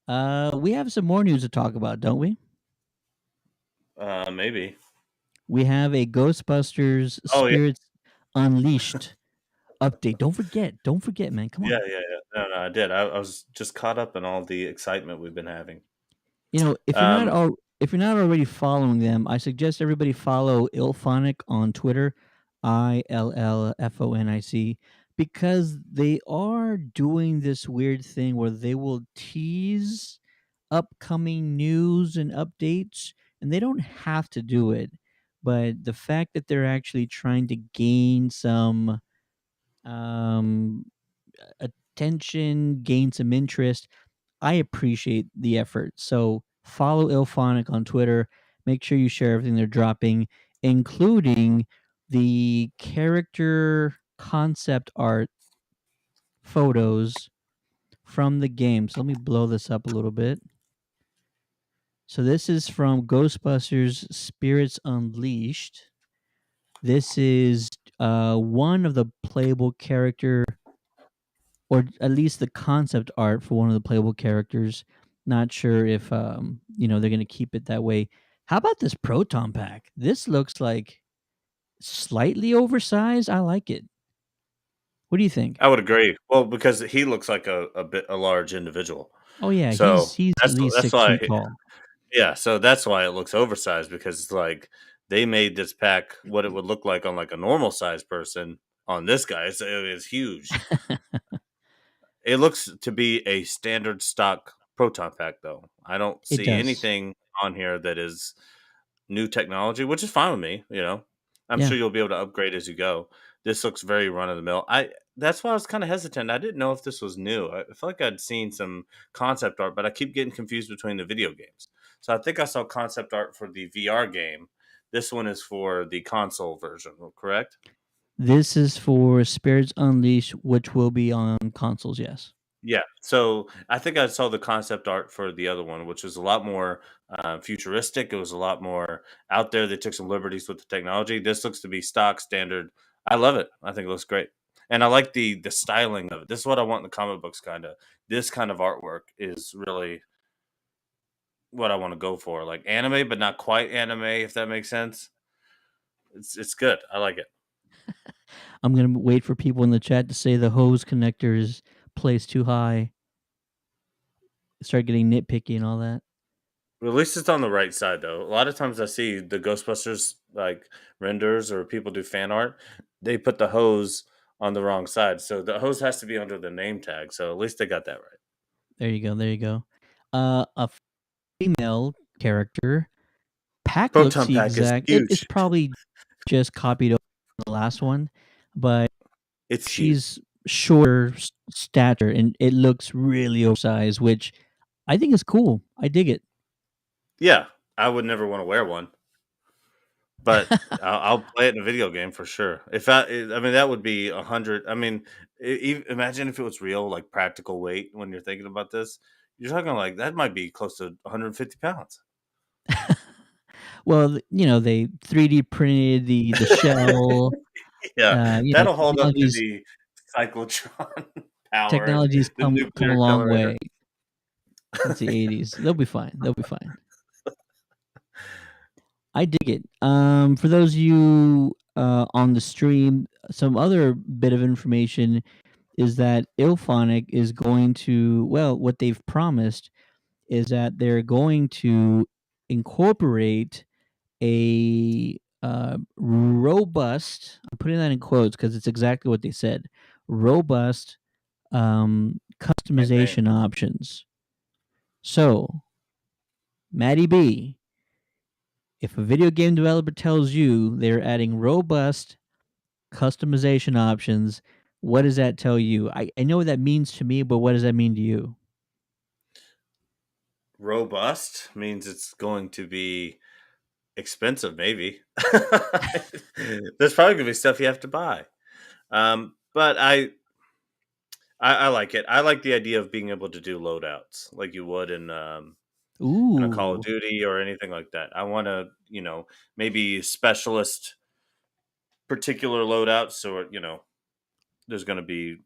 We have some more news to talk about, don't we? Maybe. We have a Ghostbusters Oh yeah, Spirits Unleashed update. Don't forget, man. Come yeah, on. yeah, yeah. No, I did. I was just caught up in all the excitement we've been having. You know, Um, if you're not already following them, I suggest everybody follow Ilphonic on Twitter, ILLFONIC, because they are doing this weird thing where they will tease upcoming news and updates, and they don't have to do it. But the fact that they're actually trying to gain some um, attention, gain some interest, I appreciate the effort. So follow Ilphonic on Twitter. Make sure you share everything they're dropping, including the character concept art photos from the game. So let me blow this up a little bit. So this is from Ghostbusters Spirits Unleashed. This is one of the playable character, or at least the concept art for one of the playable characters. Not sure if they're gonna keep it that way. How about this proton pack? This looks like slightly oversized. I like it. What do you think? I would agree. Well, because he looks like a large individual. Oh yeah, So he's at least that's 6 feet why tall. yeah, so that's why it looks oversized because it's like they made this pack what it would look like on like a normal sized person on this guy. It's huge. It looks to be a standard stock proton pack though. I don't It see does. anything on here that is new technology, which is fine with me. I'm Yeah. sure you'll be able to upgrade as you go. This looks very run of the mill. I That's why I was kind of hesitant. I didn't know if this was new. I feel like I'd seen some concept art, but I keep getting confused between the video games. So I think I saw concept art for the VR game. This one is for the console version, correct? This is for Spirits Unleashed, which will be on consoles. Yes. Yeah. So I think I saw the concept art for the other one, which was a lot more futuristic. It was a lot more out there. They took some liberties with the technology. This looks to be stock standard. I love it. I think it looks great, and I like the styling of it. This is what I want in the comic books. Kind of this kind of artwork is really what I want to go for. Like anime, but not quite anime. If that makes sense. It's good. I like it. I'm gonna wait for people in the chat to say the hose connector is placed too high. Start getting nitpicky and all that. At least it's on the right side, though. A lot of times I see the Ghostbusters like renders or people do fan art. They put the hose on the wrong side, so the hose has to be under the name tag. So at least they got that right. There you go. There you go. A female character. Pack looks Proton the pack is exact. It's huge. probably just copied over the last one, but It's huge. she's shorter stature and it looks really oversized, which I think is cool. I dig it. Yeah, I would never want to wear one, but I'll play it in a video game for sure. I mean, that would be 100. I mean, imagine if it was real, like practical weight. When you're thinking about this, you're talking like that might be close to 150 pounds. Well, they 3D printed the shell. Yeah, that'll hold up to Technologies the cyclotron power and technologies the come a nuclear long accelerator. way since the 80s. They'll be fine. They'll be fine. I dig it. For those of you on the stream, some other bit of information is that Ilphonic is going to, well, what they've promised is that they're going to incorporate a robust, I'm putting that in quotes because it's exactly what they said, robust Same thing. customization options. So, Maddie B, if a video game developer tells you they're adding robust customization options, what does that tell you? I know what that means to me, but what does that mean to you? Robust means it's going to be expensive, maybe. There's probably gonna be stuff you have to buy. But I like it. I like the idea of being able to do loadouts like you would in a Call of Ooh, Duty or anything like that. I want to, maybe specialist particular loadouts. So, there's going to be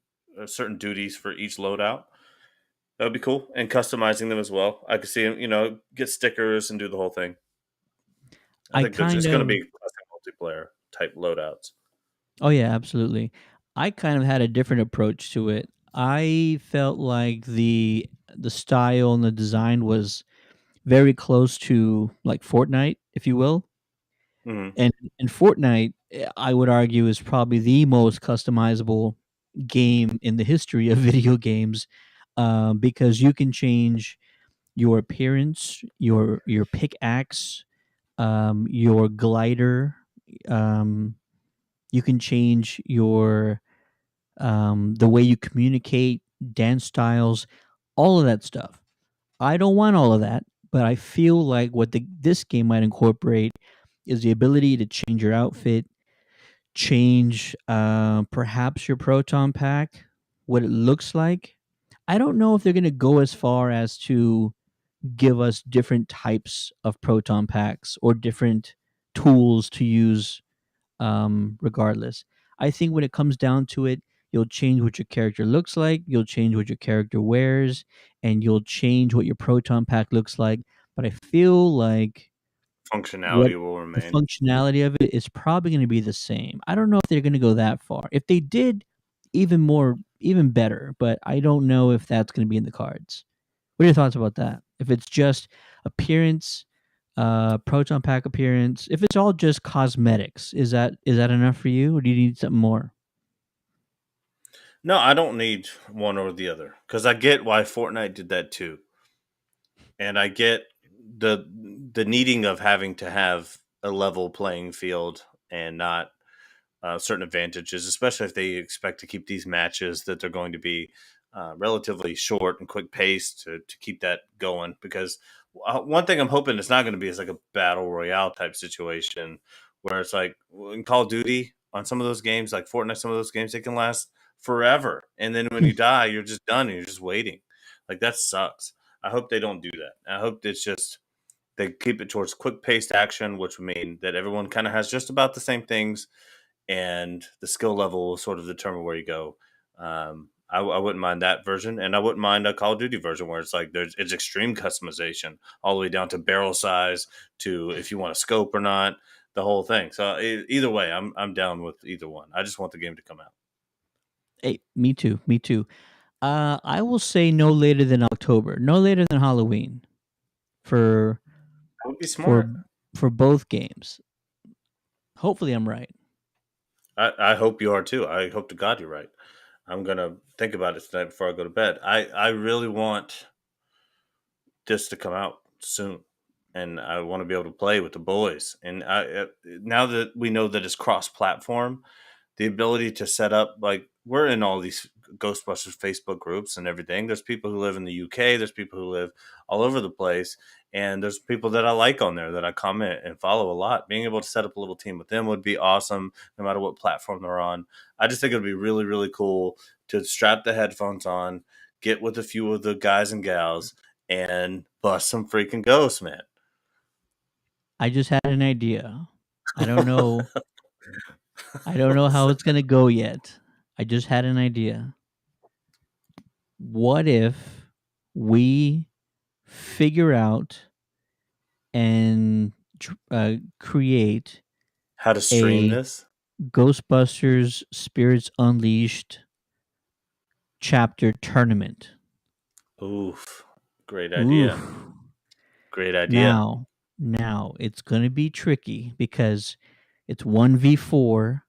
certain duties for each loadout. That would be cool. And customizing them as well. I could see, get stickers and do the whole thing. I I think there's kind just going to of be classic multiplayer type loadouts. Oh yeah, absolutely. I kind of had a different approach to it. I felt like the style and the design was very close to like Fortnite, if you will. Hmm. And Fortnite, I would argue, is probably the most customizable game in the history of video games, because you can change your appearance, your pickaxe, your glider. Um, you can change your the way you communicate, dance styles, all of that stuff. I don't want all of that, but I feel like what this game might incorporate is the ability to change your outfit, change perhaps your proton pack, what it looks like. I don't know if they're going to go as far as to give us different types of proton packs or different tools to use, regardless. I think when it comes down to it, you'll change what your character looks like, you'll change what your character wears, and you'll change what your proton pack looks like. But I feel like what Functionality will the remain. functionality of it is probably going to be the same. I don't know if they're going to go that far. If they did, even more, even better. But I don't know if that's going to be in the cards. What are your thoughts about that? If it's just appearance, proton pack appearance, if it's all just cosmetics, is that enough for you, or do you need something more? No, I don't need one or the other because I get why Fortnite did that too. And I get the the needing of having to have a level playing field and not certain advantages, especially if they expect to keep these matches that they're going to be relatively short and quick pace to keep that going. Because one thing I'm hoping it's not going to be is like a battle royale type situation where it's like in Call of Duty on some of those games, like Fortnite, some of those games they can last forever, and then when you die, you're just done and you're just waiting. Like that sucks. I hope they don't do that. I hope it's just they keep it towards quick paced action, which would mean that everyone kind of has just about the same things, and the skill level will sort of determine where you go. I wouldn't mind that version, and I wouldn't mind a Call of Duty version where it's like it's extreme customization all the way down to barrel size to if you want a scope or not, the whole thing. So either way, I'm down with either one. I just want the game to come out. Hey, me too. Me too. I will say no later than October, no later than Halloween for That would be for smart. for both games. Hopefully, I'm right. I hope you are too. I hope to God you're right. I'm gonna think about it tonight before I go to bed. I really want this to come out soon, and I want to be able to play with the boys. And now that we know that it's cross-platform, the ability to set up like we're in all these Ghostbusters Facebook groups and everything. There's people who live in the UK. There's people who live all over the place, and there's people that I like on there that I comment and follow a lot. Being able to set up a little team with them would be awesome, no matter what platform they're on. I just think it would be really, really cool to strap the headphones on, get with a few of the guys and gals, and bust some freaking ghosts, man. I just had an idea. I don't know. I don't know What's how that? it's gonna go yet. I just had an idea. What if we figure out and create How to stream a this? Ghostbusters Spirits Unleashed chapter tournament? Oof, great idea. Oof. Great idea. Now it's gonna be tricky because it's 1v4.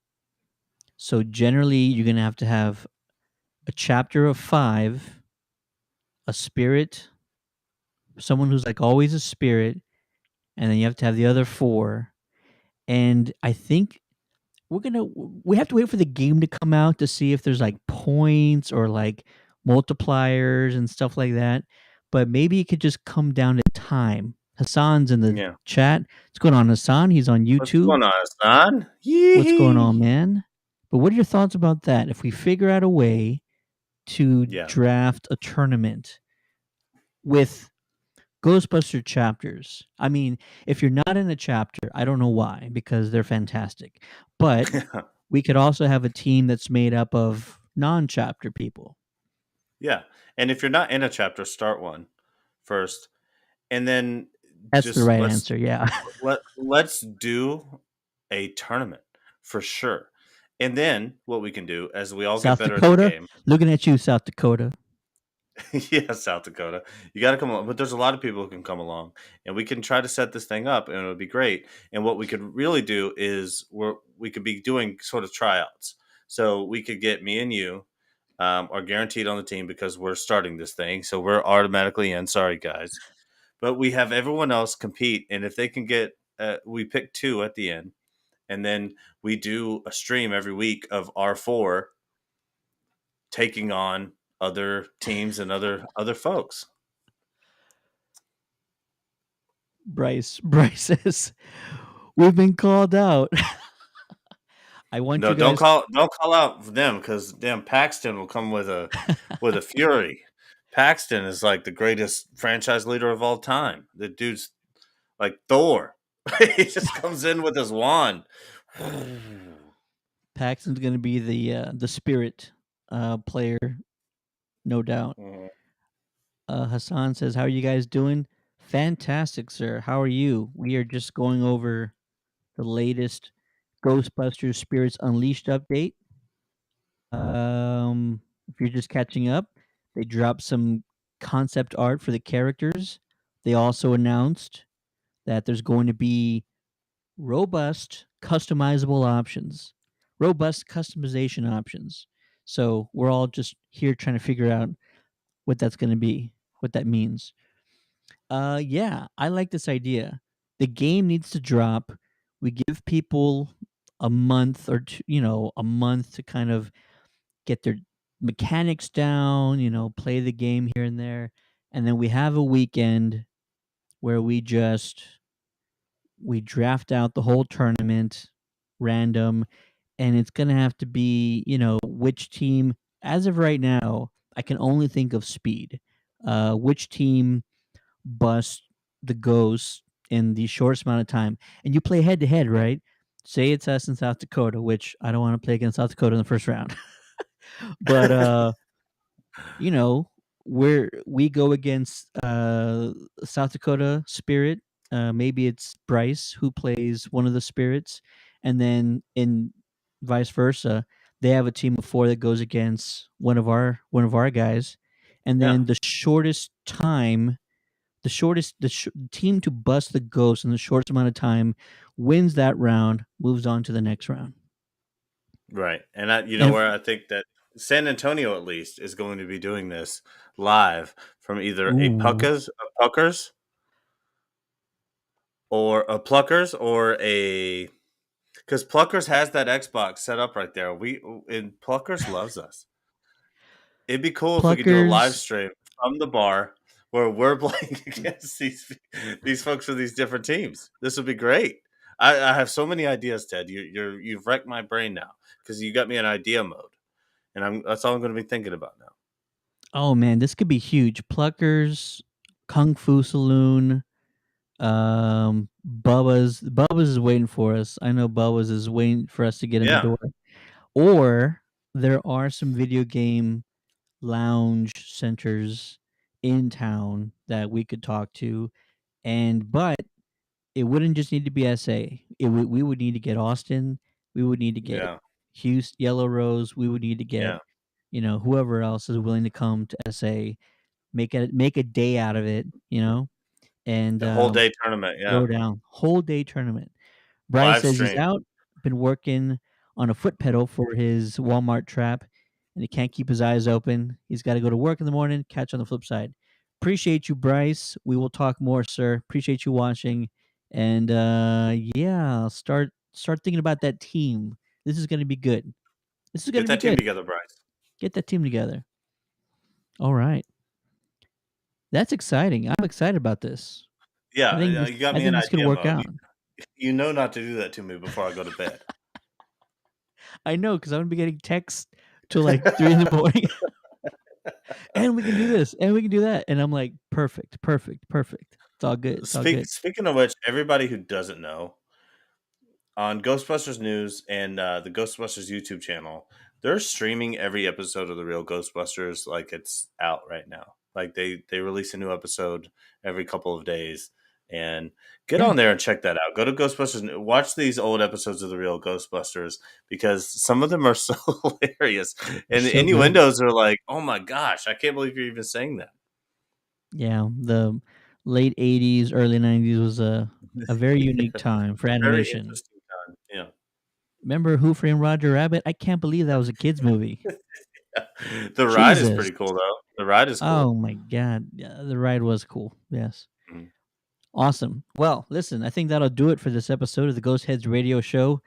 So generally you're gonna have to have a chapter of 5, a spirit, someone who's like always a spirit, and then you have to have the other 4. And I think we have to wait for the game to come out to see if there's like points or like multipliers and stuff like that. But maybe it could just come down to time. Hassan's in the Yeah. chat. What's going on, Hassan? He's on What's YouTube. going on, son? What's going on, Yee. man? But what are your thoughts about that? If we figure out a way to Yeah. draft a tournament with Ghostbuster chapters. I mean, if you're not in a chapter, I don't know why, because they're fantastic. But we could also have a team that's made up of non-chapter people. Yeah. And if you're not in a chapter, start one first. And then That's the just right answer. Yeah. let's do a tournament for sure. And then what we can do as we all get South better at the Dakota, game. looking at you, South Dakota. Yeah, South Dakota. You got to come along, but there's a lot of people who can come along, and we can try to set this thing up, and it would be great. And what we could really do is we could be doing sort of tryouts. So we could get me and you are guaranteed on the team because we're starting this thing, so we're automatically in. Sorry, guys, but we have everyone else compete, and if they can get, we pick two at the end, and then we do a stream every week of our four taking on other teams and other folks. Bryce says, we've been called out. I want No, you guys. don't call out them because damn Paxton will come with a fury. Paxton is like the greatest franchise leader of all time. The dude's like Thor. He just comes in with his wand. Paxton's going to be the spirit player, no doubt. Mhm. Hassan says, "How are you guys doing?" Fantastic, sir. How are you? We are just going over the latest Ghostbusters Spirits Unleashed update. If you're just catching up, they dropped some concept art for the characters. They also announced that there's going to be robust customizable options, robust customization options. So we're all just here trying to figure out what that's going to be, what that means. Yeah, I like this idea. The game needs to drop. We give people a month or two, a month to kind of get their mechanics down, play the game here and there, and then we have a weekend where we draft out the whole tournament, random, and it's gonna have to be, which team. As of right now, I can only think of speed. Which team bust the ghost in the shortest amount of time, and you play head to head, right? Say it's us in South Dakota, which I don't want to play against South Dakota in the first round, but you know, where we go against South Dakota Spirit. Maybe it's Bryce who plays one of the spirits, and then in vice versa, they have a team of four that goes against one of our guys, and Yeah. then the team to bust the ghost in the shortest amount of time wins that round, moves on to the next round. Right. And you And know if where I think that San Antonio at least is going to be doing this live from either ooh, a Puckers or a Pluckers or a because Pluckers has that Xbox set up right there. And Pluckers loves us. It'd be cool if we could do a live Pluckers. stream from the bar where we're playing against these folks for these different teams. This would be great. I have so many ideas, Ted. You've wrecked my brain now because you got me in idea mode, and that's all I'm going to be thinking about now. Oh man, this could be huge. Pluckers, Kung Fu Saloon, Bubba's is waiting for us. I know Bubba's is waiting for us to get in the Yeah, door. Or there are some video game lounge centers in town that we could talk to, but it wouldn't just need to be SA. We would need to get Austin. We would need to get yeah, Houston, Yellow Rose. We would need to get yeah. whoever else is willing to come to SA. Make a day out of it. And A whole day tournament. Yeah, throw down whole day tournament. Bryce live says he's stream. out, been working on a foot pedal for his Walmart trap, and he can't keep his eyes open. He's got to go to work in the morning, catch on the flip side. Appreciate you, Bryce. We will talk more, sir. Appreciate you watching. And yeah, start thinking about that team. This is gonna be good. This is Get gonna be that team good. together, Bryce. Get that team together. All right. That's exciting. I'm excited about this. I Yeah, think this you got I me in think this could idea work mode. out. You know not to do that to me before I go to bed. I know because I'm gonna be getting texts till like 3 in the morning. And we can do this, and we can do that, and I'm like, perfect, perfect, perfect. It's all good. It's all good. Speaking of which, everybody who doesn't know, on Ghostbusters News and the Ghostbusters YouTube channel, they're streaming every episode of the real Ghostbusters like it's out right now. Like they release a new episode every couple of days, and get Yeah, on there and check that out. Go to Ghostbusters, watch these old episodes of the real Ghostbusters because some of them are so hilarious, they're and the so good. innuendos are like, oh my gosh, I can't believe you're even saying that. Yeah, the late '80s, early '90s was a very unique time for Very animation. interesting time. Yeah. Remember Who Framed Roger Rabbit? I can't believe that was a kids movie. The ride is Jesus. pretty cool though. The ride is cool. Oh my god. Yeah, the ride was cool. Yes. Mhm. Awesome. Well, listen, I think that'll do it for this episode of the Ghost Heads Radio Show.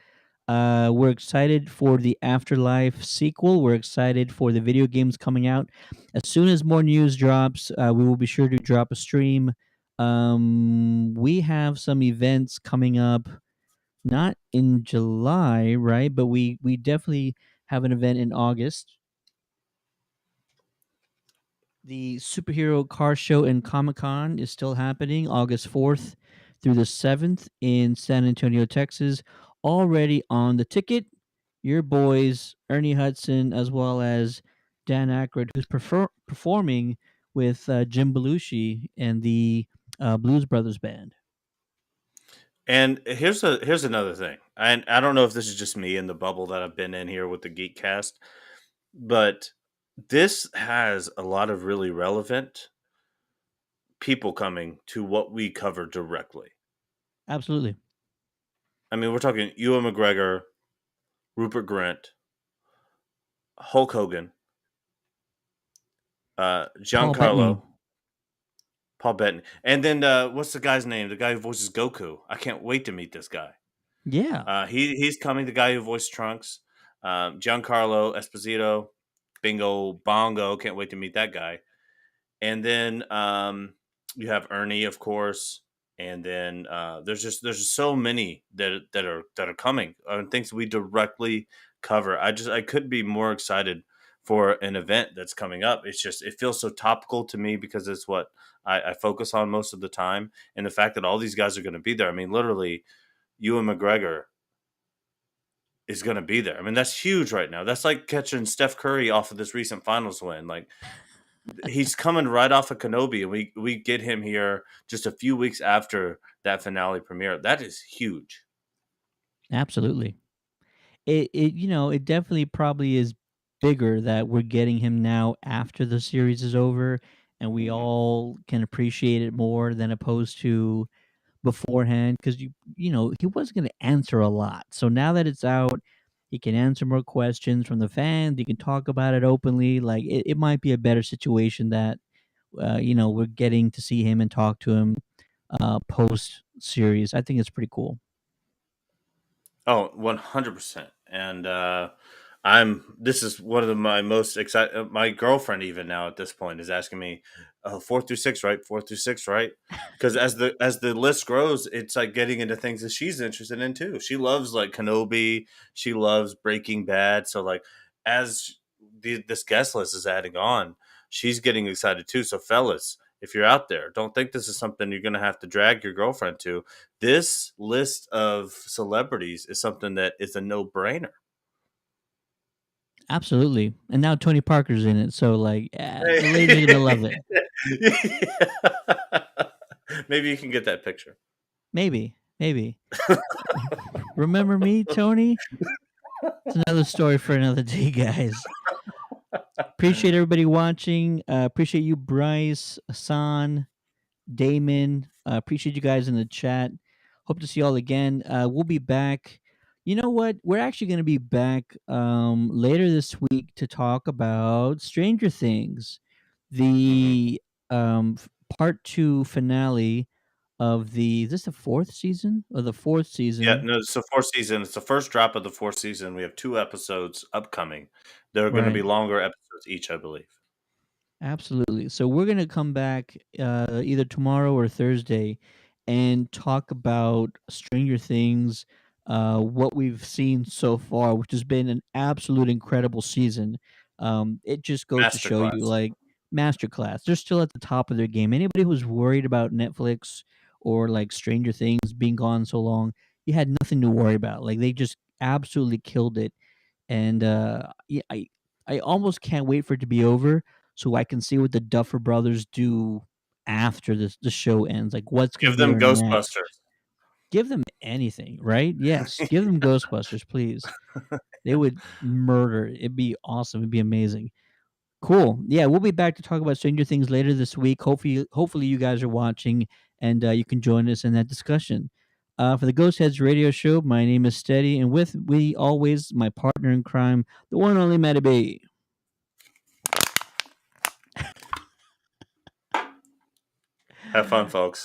We're excited for the Afterlife sequel. We're excited for the video games coming out. As soon as more news drops, we will be sure to drop a stream. We have some events coming up, not in July, right? But we definitely have an event in August. The superhero car show and Comic Con is still happening August 4th through the 7th in San Antonio, Texas. Already on the ticket, your boys, Ernie Hudson, as well as Dan Aykroyd, who's performing with Jim Belushi and the Blues Brothers Band. And here's another thing. And I don't know if this is just me in the bubble that I've been in here with the Geek Cast, but this has a lot of really relevant people coming to what we cover directly. Absolutely. I mean, we're talking Ewan McGregor, Rupert Grint, Hulk Hogan, Paul Bettany. Giancarlo, Paul Bettany, and then what's the guy's name? The guy who voices Goku. I can't wait to meet this guy. Yeah. He's coming. The guy who voiced Trunks, Giancarlo Esposito, Bingo Bongo. Can't wait to meet that guy. And then you have Ernie, of course, and then there's just so many that are coming and things we directly cover. I couldn't be more excited for an event that's coming up. It's just it feels so topical to me because it's what I focus on most of the time, and the fact that all these guys are going to be there. I mean, literally, Ewan McGregor is going to be there. I mean, that's huge right now. That's like catching Steph Curry off of this recent finals win. Like he's coming right off of Kenobi, and we get him here just a few weeks after that finale premiere. That is huge. Absolutely. It definitely probably is bigger that we're getting him now after the series is over, and we Hmm. all can appreciate it more than opposed to beforehand, because he wasn't going to answer a lot. So now that it's out, he can answer more questions from the fans. He can talk about it openly. Like it might be a better situation that we're getting to see him and talk to him post series. I think it's pretty cool. Oh, 100%. And I'm this is one of my most excited. My girlfriend even now at this point is asking me, fourth through six, right? Fourth through six, right? Because as the list grows, it's like getting into things that she's interested in too. She loves like Kenobi. She loves Breaking Bad. So like as this guest list is adding on, she's getting excited too. So fellas, if you're out there, don't think this is something you're gonna have to drag your girlfriend to. This list of celebrities is something that is a no-brainer. Absolutely. And now Tony Parker's in it, so like the ladies are gonna love it. Maybe you can get that picture. Maybe, maybe. Remember me, Tony? It's another story for another day, guys. Appreciate everybody watching. Appreciate you, Bryce, Hassan, Damon. Appreciate you guys in the chat. Hope to see y'all again. We'll be back. You know what? We're actually going to be back later this week to talk about Stranger Things, Mhm. the part two finale of the. Is this the fourth season or the fourth Yeah, season? no, it's the 4th season. It's the first drop of the 4th season. We have 2 episodes upcoming. They're gonna be Right. longer episodes each, I believe. Absolutely. So we're gonna come back either tomorrow or Thursday and talk about Stranger Things, what we've seen so far, which has been an absolute incredible season. It just goes to show you, Masterclass. like masterclass. They're still at the top of their game. Anybody who's worried about Netflix or like Stranger Things being gone so long, you had nothing to worry about. Like they just absolutely killed it, and yeah, I almost can't wait for it to be over so I can see what the Duffer Brothers do after the show ends. Like, what's going to Give be them their next? Ghostbusters. Give them anything, right? Yes, give them Ghostbusters, please. They would murder. It'd be awesome. It'd be amazing. Cool. Yeah, we'll be back to talk about Stranger Things later this week. Hopefully you guys are watching and you can join us in that discussion. For the Ghost Heads radio show, my name is Steady, and with me always my partner in crime, the one and only Matty B. Have fun, folks.